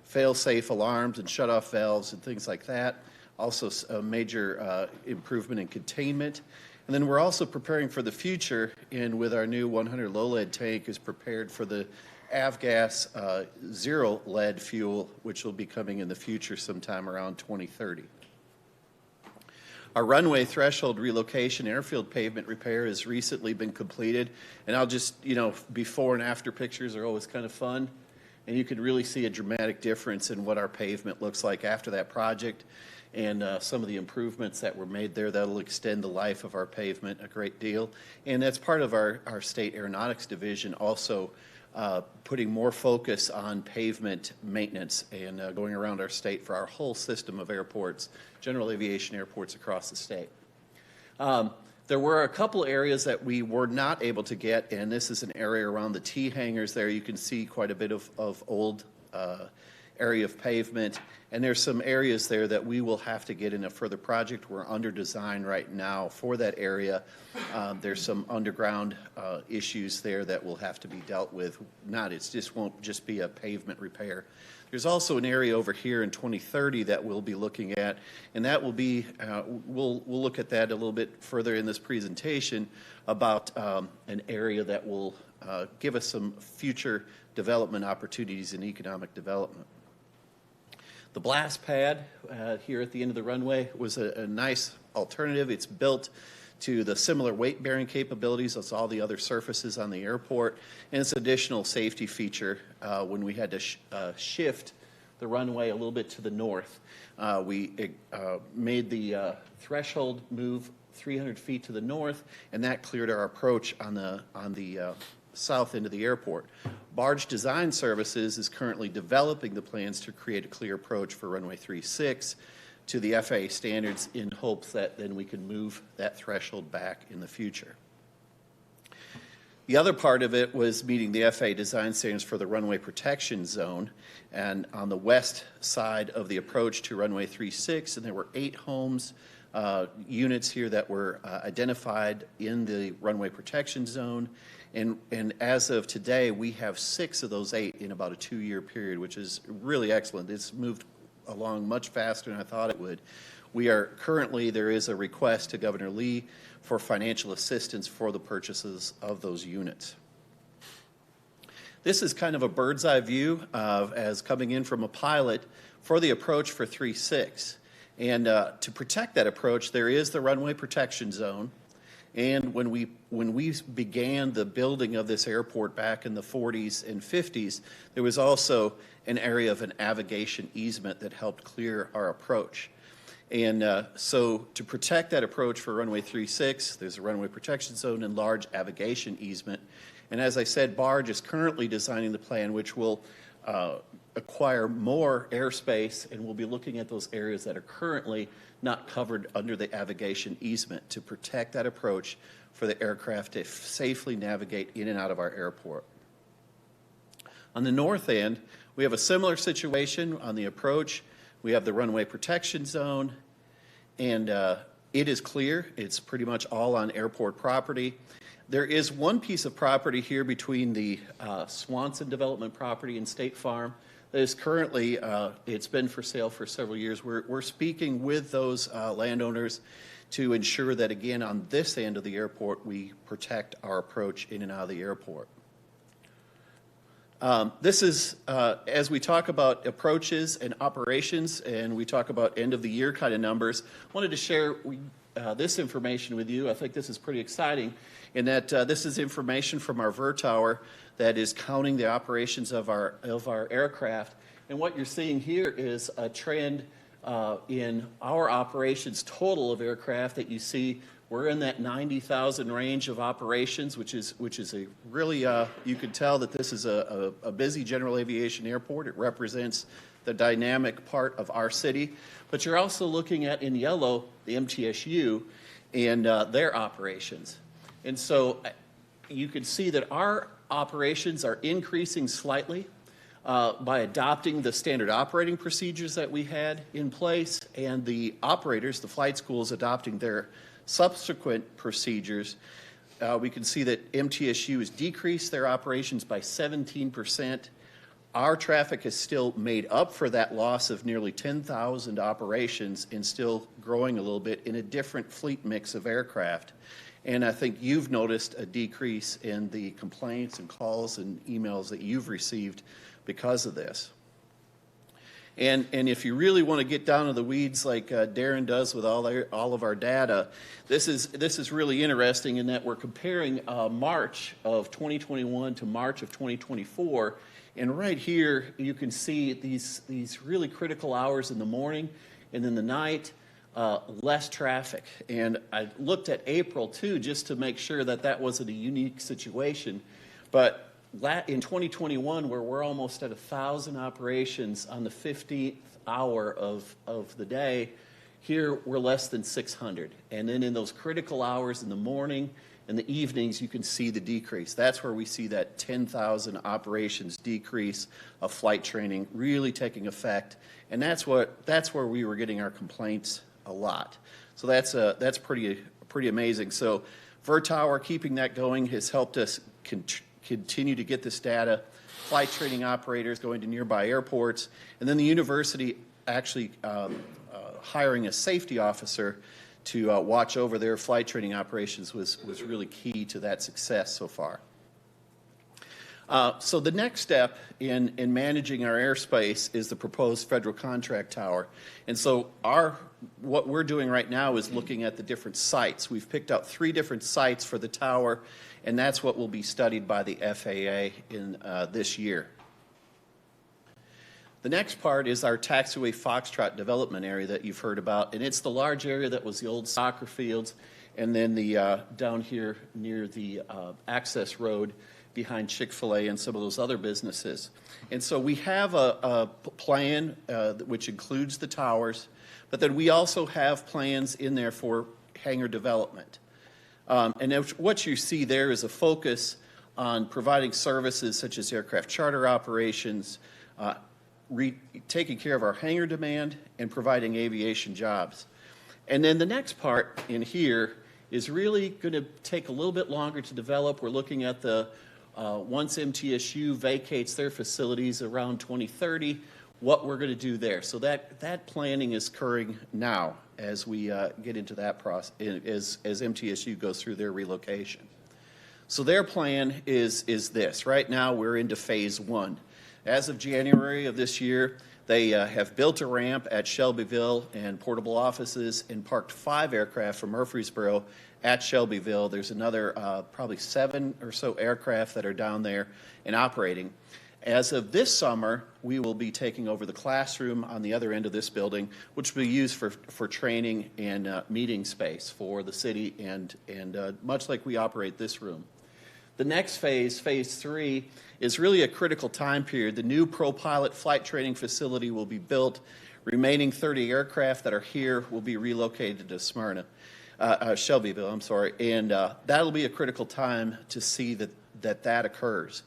fail-safe alarms and shut-off valves and things like that. Also a major improvement in containment. And then we're also preparing for the future, and with our new 100 low lead tank is prepared for the avgas zero lead fuel, which will be coming in the future sometime around 2030. Our runway threshold relocation airfield pavement repair has recently been completed, and I'll just, before and after pictures are always kind of fun. and you can really see a dramatic difference in what our pavement looks like after that project, and some of the improvements that were made there that'll extend the life of our pavement a great deal. And that's part of our state aeronautics division also putting more focus on pavement maintenance and going around our state for our whole system of airports, general aviation airports across the state. There were a couple areas that we were not able to get, and this is an area around the T hangars there. You can see quite a bit of old area of pavement, and there's some areas there that we will have to get in a further project. We're under design right now for that area. There's some underground issues there that will have to be dealt with. It just won't just be a pavement repair. There's also an area over here in 2030 that we'll be looking at, and that will be, we'll look at that a little bit further in this presentation about an area that will give us some future development opportunities in economic development. The blast pad here at the end of the runway was a nice alternative. It's built to the similar weight-bearing capabilities as all the other surfaces on the airport, and it's an additional safety feature when we had to shift the runway a little bit to the north. We made the threshold move 300 feet to the north, and that cleared our approach on the south end of the airport. Barge Design Services is currently developing the plans to create a clear approach for runway 36 to the FAA standards in hopes that then we can move that threshold back in the future. The other part of it was meeting the FAA design standards for the runway protection zone, and on the west side of the approach to runway 36, and there were 8 homes, units here that were identified in the runway protection zone. And as of today, we have 6 of those 8 in about a 2-year period, which is really excellent. It's moved along much faster than I thought it would. We are currently, there is a request to Governor Lee for financial assistance for the purchases of those units. This is kind of a bird's eye view as coming in from a pilot for the approach for 3-6. And to protect that approach, there is the runway protection zone. And when we began the building of this airport back in the 40s and 50s, there was also an area of an navigation easement that helped clear our approach. And so to protect that approach for runway 36, there's a runway protection zone and large navigation easement. And as I said, Barge is currently designing the plan which will acquire more airspace, and we'll be looking at those areas that are currently not covered under the navigation easement to protect that approach for the aircraft to safely navigate in and out of our airport. On the north end, we have a similar situation on the approach. We have the runway protection zone, and it is clear. It's pretty much all on airport property. There is one piece of property here between the Swanson development property and State Farm that is currently, it's been for sale for several years. We're speaking with those landowners to ensure that, again, on this end of the airport, we protect our approach in and out of the airport. This is, as we talk about approaches and operations, and we talk about end of the year kind of numbers, I wanted to share this information with you. I think this is pretty exciting in that this is information from our VERTOwer that is counting the operations of our aircraft. And what you're seeing here is a trend in our operations total of aircraft that you see. We're in that 90,000 range of operations, which is a really, you can tell that this is a busy general aviation airport. It represents the dynamic part of our city. But you're also looking at, in yellow, the MTSU and their operations. And so you can see that our operations are increasing slightly by adopting the standard operating procedures that we had in place, and the operators, the flight schools, adopting their subsequent procedures. We can see that MTSU has decreased their operations by 17%. Our traffic has still made up for that loss of nearly 10,000 operations and still growing a little bit in a different fleet mix of aircraft. And I think you've noticed a decrease in the complaints and calls and emails that you've received because of this. And if you really want to get down to the weeds like Darren does with all of our data, this is really interesting in that we're comparing March of 2021 to March of 2024. And right here, you can see these really critical hours in the morning and in the night, less traffic. And I looked at April too, just to make sure that that wasn't a unique situation. But in 2021, where we're almost at 1,000 operations on the 15th hour of the day, here we're less than 600. And then in those critical hours in the morning and the evenings, you can see the decrease. That's where we see that 10,000 operations decrease of flight training really taking effect. And that's where we were getting our complaints a lot. So that's pretty amazing. So VirTower, keeping that going, has helped us continue to get this data, flight training operators going to nearby airports, and then the university actually hiring a safety officer to watch over their flight training operations was really key to that success so far. So the next step in managing our airspace is the proposed federal contract tower. And so what we're doing right now is looking at the different sites. We've picked out 3 different sites for the tower, and that's what will be studied by the FAA in this year. The next part is our taxiway Foxtrot development area that you've heard about, and it's the large area that was the old soccer fields, and then the down here near the access road behind Chick-fil-A and some of those other businesses. And so we have a plan which includes the towers, but then we also have plans in there for hangar development. And what you see there is a focus on providing services such as aircraft charter operations, taking care of our hangar demand, and providing aviation jobs. And then the next part in here is really going to take a little bit longer to develop. We're looking at once MTSU vacates their facilities around 2030, what we're going to do there. So that planning is occurring now as we get into that process, as MTSU goes through their relocation. So their plan is this. Right now, we're into phase 1. As of January of this year, they have built a ramp at Shelbyville and portable offices and parked 5 aircraft from Murfreesboro at Shelbyville. There's another probably 7 or so aircraft that are down there and operating. As of this summer, we will be taking over the classroom on the other end of this building, which will be used for training and meeting space for the city and much like we operate this room. The next phase, phase 3, is really a critical time period. The new ProPilot flight training facility will be built. Remaining 30 aircraft that are here will be relocated to Shelbyville, I'm sorry, and that'll be a critical time to see that occurs.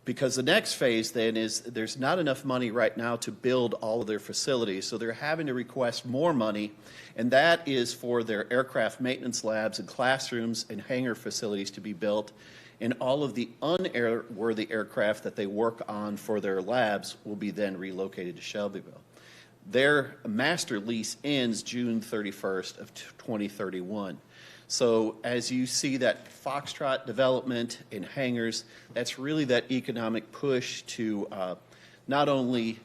Because the next phase then is there's not enough money right now to build all of their facilities, so they're having to request more money, and that is for their aircraft maintenance labs and classrooms and hangar facilities to be built, and all of the unairworthy aircraft that they work on for their labs will be then relocated to Shelbyville. Their master lease ends June 31st of 2031. So as you see that Foxtrot development in hangars, that's really that economic push to not only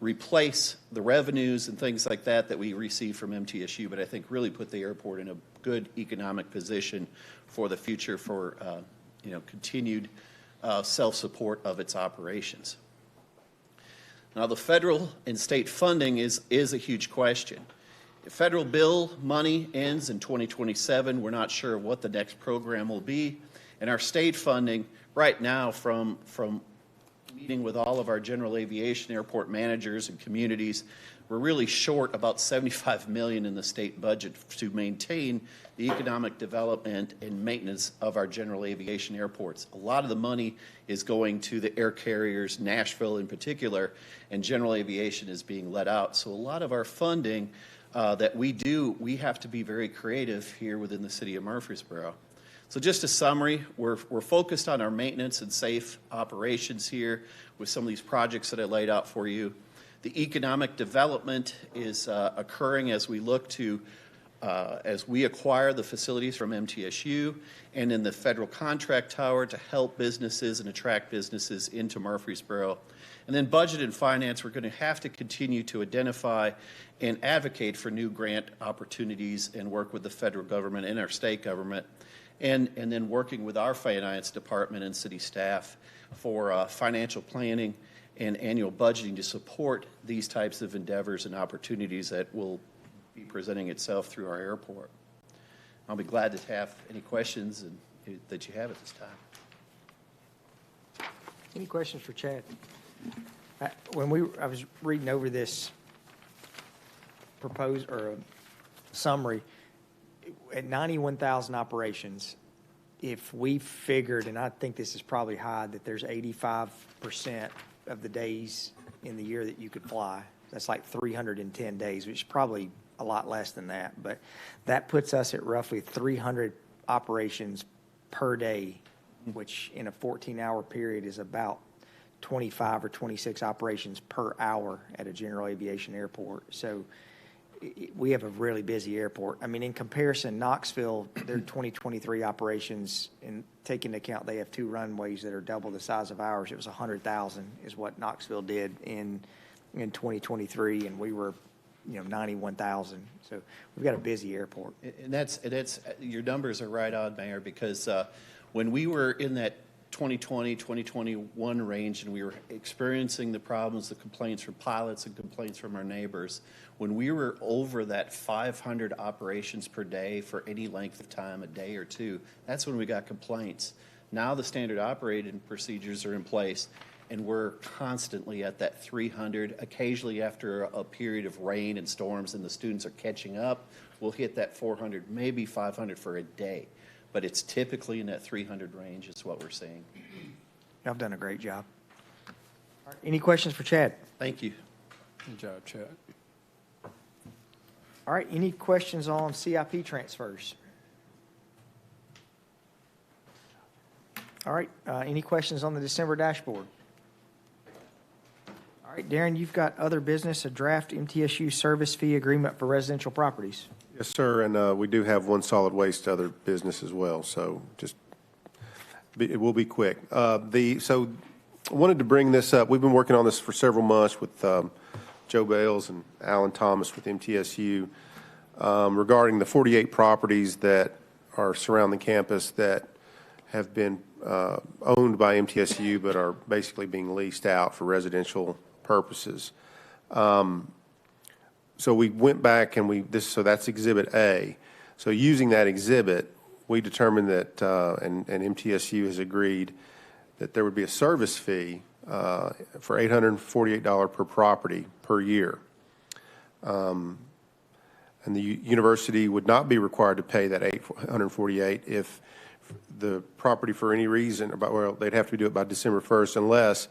replace the revenues and things like that we receive from MTSU, but I think really put the airport in a good economic position for the future for continued self-support of its operations. Now the federal and state funding is a huge question. The federal bill money ends in 2027. We're not sure what the next program will be. And our state funding right now from meeting with all of our general aviation airport managers and communities, we're really short about $75 million in the state budget to maintain the economic development and maintenance of our general aviation airports. A lot of the money is going to the air carriers, Nashville in particular, and general aviation is being let out. So a lot of our funding that we have to be very creative here within the city of Murfreesboro. So just a summary, we're focused on our maintenance and safe operations here with some of these projects that I laid out for you. The economic development is occurring as we look to as we acquire the facilities from MTSU and in the federal contract tower to help businesses and attract businesses into Murfreesboro. And then budget and finance, we're going to have to continue to identify and advocate for new grant opportunities and work with the federal government and our state government. And then working with our finance department and city staff for financial planning and annual budgeting to support these types of endeavors and opportunities that will be presenting itself through our airport. I'll be glad to have any questions that you have at this time. Any questions for Chad? I was reading over this proposed or summary, at 91,000 operations, if we figured, and I think this is probably high, that there's 85% of the days in the year that you could fly, that's like 310 days, which is probably a lot less than that. But that puts us at roughly 300 operations per day, which in a 14-hour period is about 25 or 26 operations per hour at a general aviation airport. So we have a really busy airport. I mean, in comparison, Knoxville, their 2023 operations, and taking into account they have 2 runways that are double the size of ours, it was 100,000 is what Knoxville did in 2023, and we were, 91,000. So we've got a busy airport. And that's your numbers are right on, Mayor, because when we were in that 2020, 2021 range, and we were experiencing the problems, the complaints from pilots and complaints from our neighbors, when we were over that 500 operations per day for any length of time, a day or two, that's when we got complaints. Now the standard operating procedures are in place, and we're constantly at that 300. Occasionally, after a period of rain and storms and the students are catching up, we'll hit that 400, maybe 500 for a day. But it's typically in that 300 range is what we're seeing. Y'all have done a great job. All right, any questions for Chad? Thank you. Good job, Chad. All right, any questions on CIP transfers? All right, any questions on the December dashboard? All right, Darren, you've got other business, a draft MTSU service fee agreement for residential properties. Yes, sir, and we do have one solid waste other business as well, so it will be quick. So I wanted to bring this up. We've been working on this for several months with Joe Bales and Alan Thomas with MTSU regarding the 48 properties that are surrounding campus that have been owned by MTSU but are basically being leased out for residential purposes. So we went back and so that's Exhibit A. So using that exhibit, we determined that, and MTSU has agreed that there would be a service fee for $848 per property per year. And the university would not be required to pay that $848 if the property for any reason, they'd have to do it by December 1st unless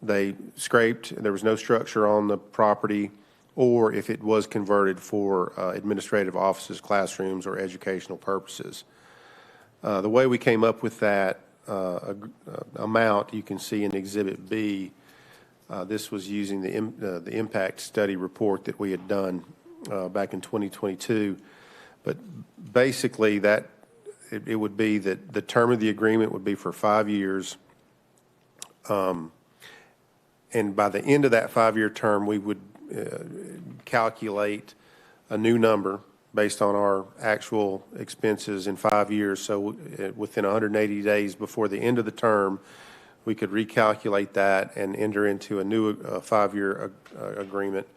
they scraped, there was no structure on the property, or if it was converted for administrative offices, classrooms, or educational purposes. The way we came up with that amount, you can see in Exhibit B, this was using the impact study report that we had done back in 2022. But basically, it would be that the term of the agreement would be for 5 years. And by the end of that 5-year term, we would calculate a new number based on our actual expenses in 5 years. So within 180 days before the end of the term, we could recalculate that and enter into a new 5-year agreement.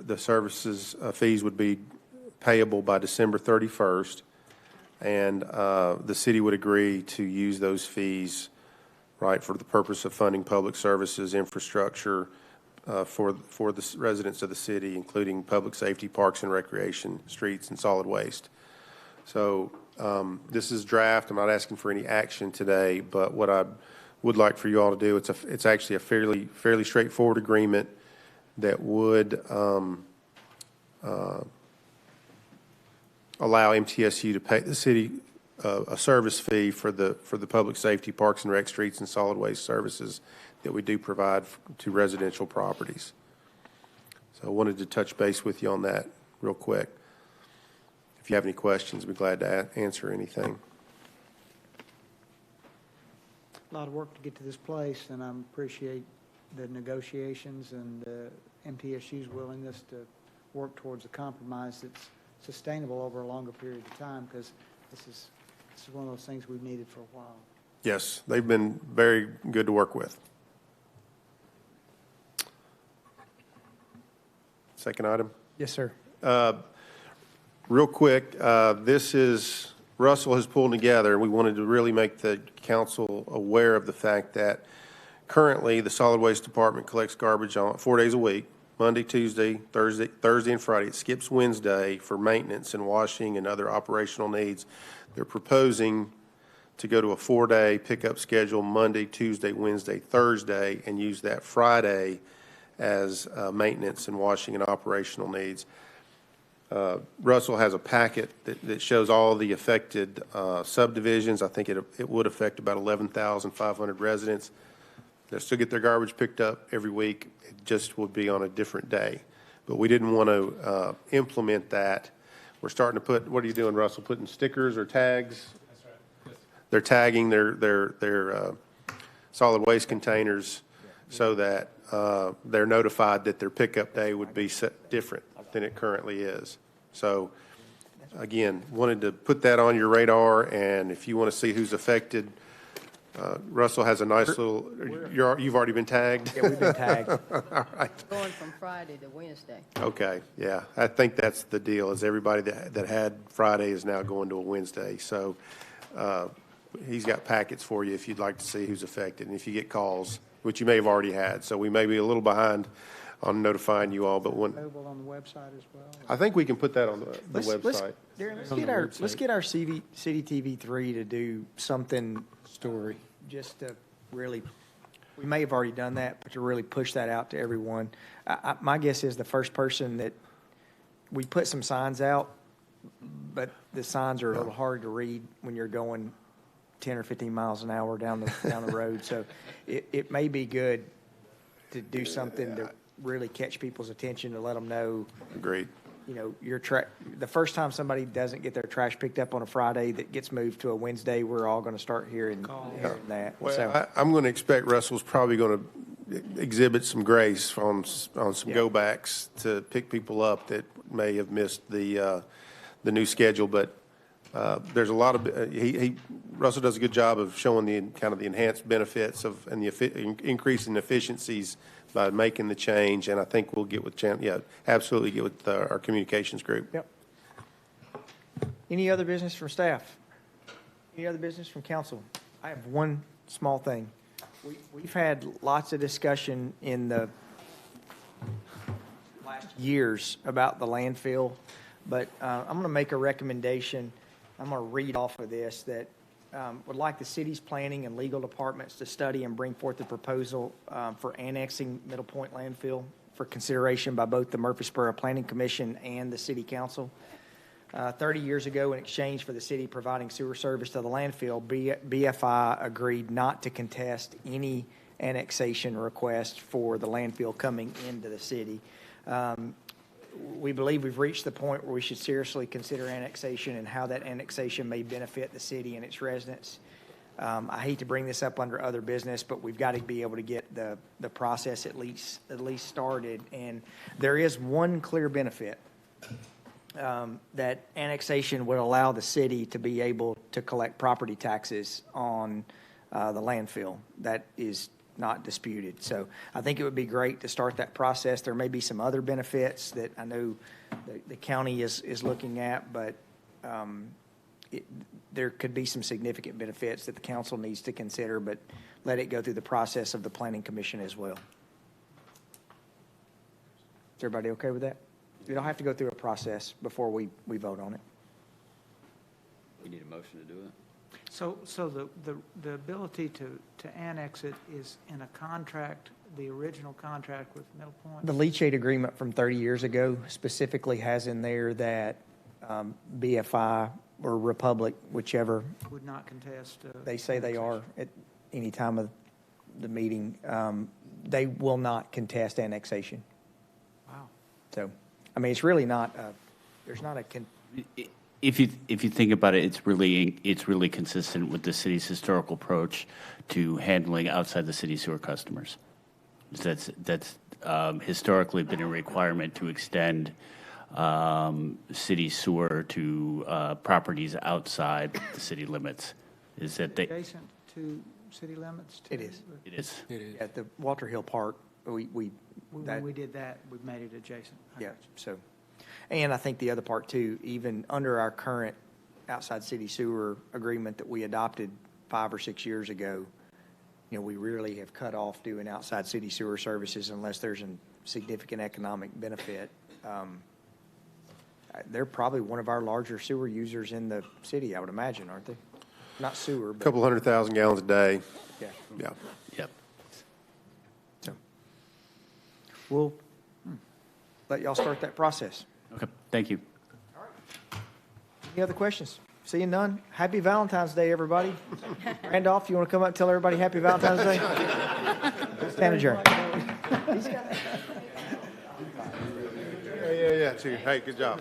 The services fees would be payable by December 31st, and the city would agree to use those fees, right, for the purpose of funding public services, infrastructure, for the residents of the city, including public safety, parks and recreation, streets, and solid waste. So this is draft. I'm not asking for any action today, but what I would like for you all to do, it's actually a fairly straightforward agreement that would allow MTSU to pay the city a service fee for the public safety, parks and rec, streets, and solid waste services that we do provide to residential properties. So I wanted to touch base with you on that real quick. if you have any questions, be glad to answer anything. A lot of work to get to this place, and I appreciate the negotiations and MTSU's willingness to work towards a compromise that's sustainable over a longer period of time, because this is one of those things we've needed for a while. Yes, they've been very good to work with. Second item. Yes, sir. Real quick, Russell has pulled together, we wanted to really make the council aware of the fact that currently the solid waste department collects garbage on 4 days a week, Monday, Tuesday, Thursday and Friday. It skips Wednesday for maintenance and washing and other operational needs. They're proposing to go to a 4-day pickup schedule, Monday, Tuesday, Wednesday, Thursday, and use that Friday as maintenance and washing and operational needs. Russell has a packet that shows all the affected subdivisions. I think it would affect about 11,500 residents. They'll still get their garbage picked up every week. It just would be on a different day. But we didn't want to implement that. We're starting to put, what are you doing, Russell? Putting stickers or tags? That's right. Yes. They're tagging their solid waste containers so that they're notified that their pickup day would be different than it currently is. So, again, wanted to put that on your radar, and if you want to see who's affected, Russell has a nice little, you've already been tagged? Yeah, we've been tagged. All right. Going from Friday to Wednesday. Okay, yeah. I think that's the deal, is everybody that had Friday is now going to a Wednesday. So he's got packets for you if you'd like to see who's affected, and if you get calls, which you may have already had. So we may be a little behind on notifying you all, but when, Available on the website as well? I think we can put that on the website. Darren, let's get our City TV 3 to do something story, just to really, we may have already done that, but to really push that out to everyone. My guess is the first person that, we put some signs out, but the signs are a little hard to read when you're going 10 or 15 miles an hour down the road. So it may be good to do something to really catch people's attention, to let them know. Agreed. You know, the first time somebody doesn't get their trash picked up on a Friday that gets moved to a Wednesday, we're all going to start hearing that. Well, So I'm going to expect Russell's probably going to exhibit some grace on some go-backs to pick people up that may have missed the new schedule, but there's a lot of, Russell does a good job of showing the kind of the enhanced benefits of, and the increase in efficiencies by making the change, and I think we'll get with, absolutely get with our communications group. Yep. Any other business from staff? Any other business from council? I have one small thing. We've had lots of discussion in the last years about the landfill, but I'm going to make a recommendation. I'm going to read off of this that would like the city's planning and legal departments to study and bring forth a proposal for annexing Middle Point landfill for consideration by both the Murfreesboro Planning Commission and the City Council. 30 years ago, in exchange for the city providing sewer service to the landfill, BFI agreed not to contest any annexation request for the landfill coming into the city. We believe we've reached the point where we should seriously consider annexation and how that annexation may benefit the city and its residents. I hate to bring this up under other business, but we've got to be able to get the process at least started. And there is one clear benefit, that annexation would allow the city to be able to collect property taxes on the landfill. That is not disputed. So I think it would be great to start that process. There may be some other benefits that I know the county is looking at, but there could be some significant benefits that the council needs to consider, but let it go through the process of the Planning Commission as well. Is everybody okay with that? We don't have to go through a process before we vote on it. We need a motion to do it. So the ability to annex it is in a contract, the original contract with Middle Point? The leachate agreement from 30 years ago specifically has in there that BFI or Republic, whichever Would not contest? they say they are at any time of the meeting, they will not contest annexation. Wow. So, I mean, it's really not, there's not a, if you think about it, it's really consistent with the city's historical approach to handling outside the city sewer customers. That's historically been a requirement to extend city sewer to properties outside the city limits. Is that they? Adjacent to city limits? It is. It is. At the Walter Hill Park, When that- we did that, we made it adjacent. yeah, so. And I think the other part too, even under our current outside city sewer agreement that we adopted 5 or 6 years ago, you know, we really have cut off doing outside city sewer services unless there's a significant economic benefit. They're probably one of our larger sewer users in the city, I would imagine, aren't they? Not sewer, A but, couple 100,000 gallons a day. yeah. Yeah. Yep. So we'll let y'all start that process. Okay, thank you. Any other questions? Seeing none, happy Valentine's Day, everybody. Randolph, you want to come up and tell everybody happy Valentine's Day? Stand adjourned. Yeah, too. Hey, good job.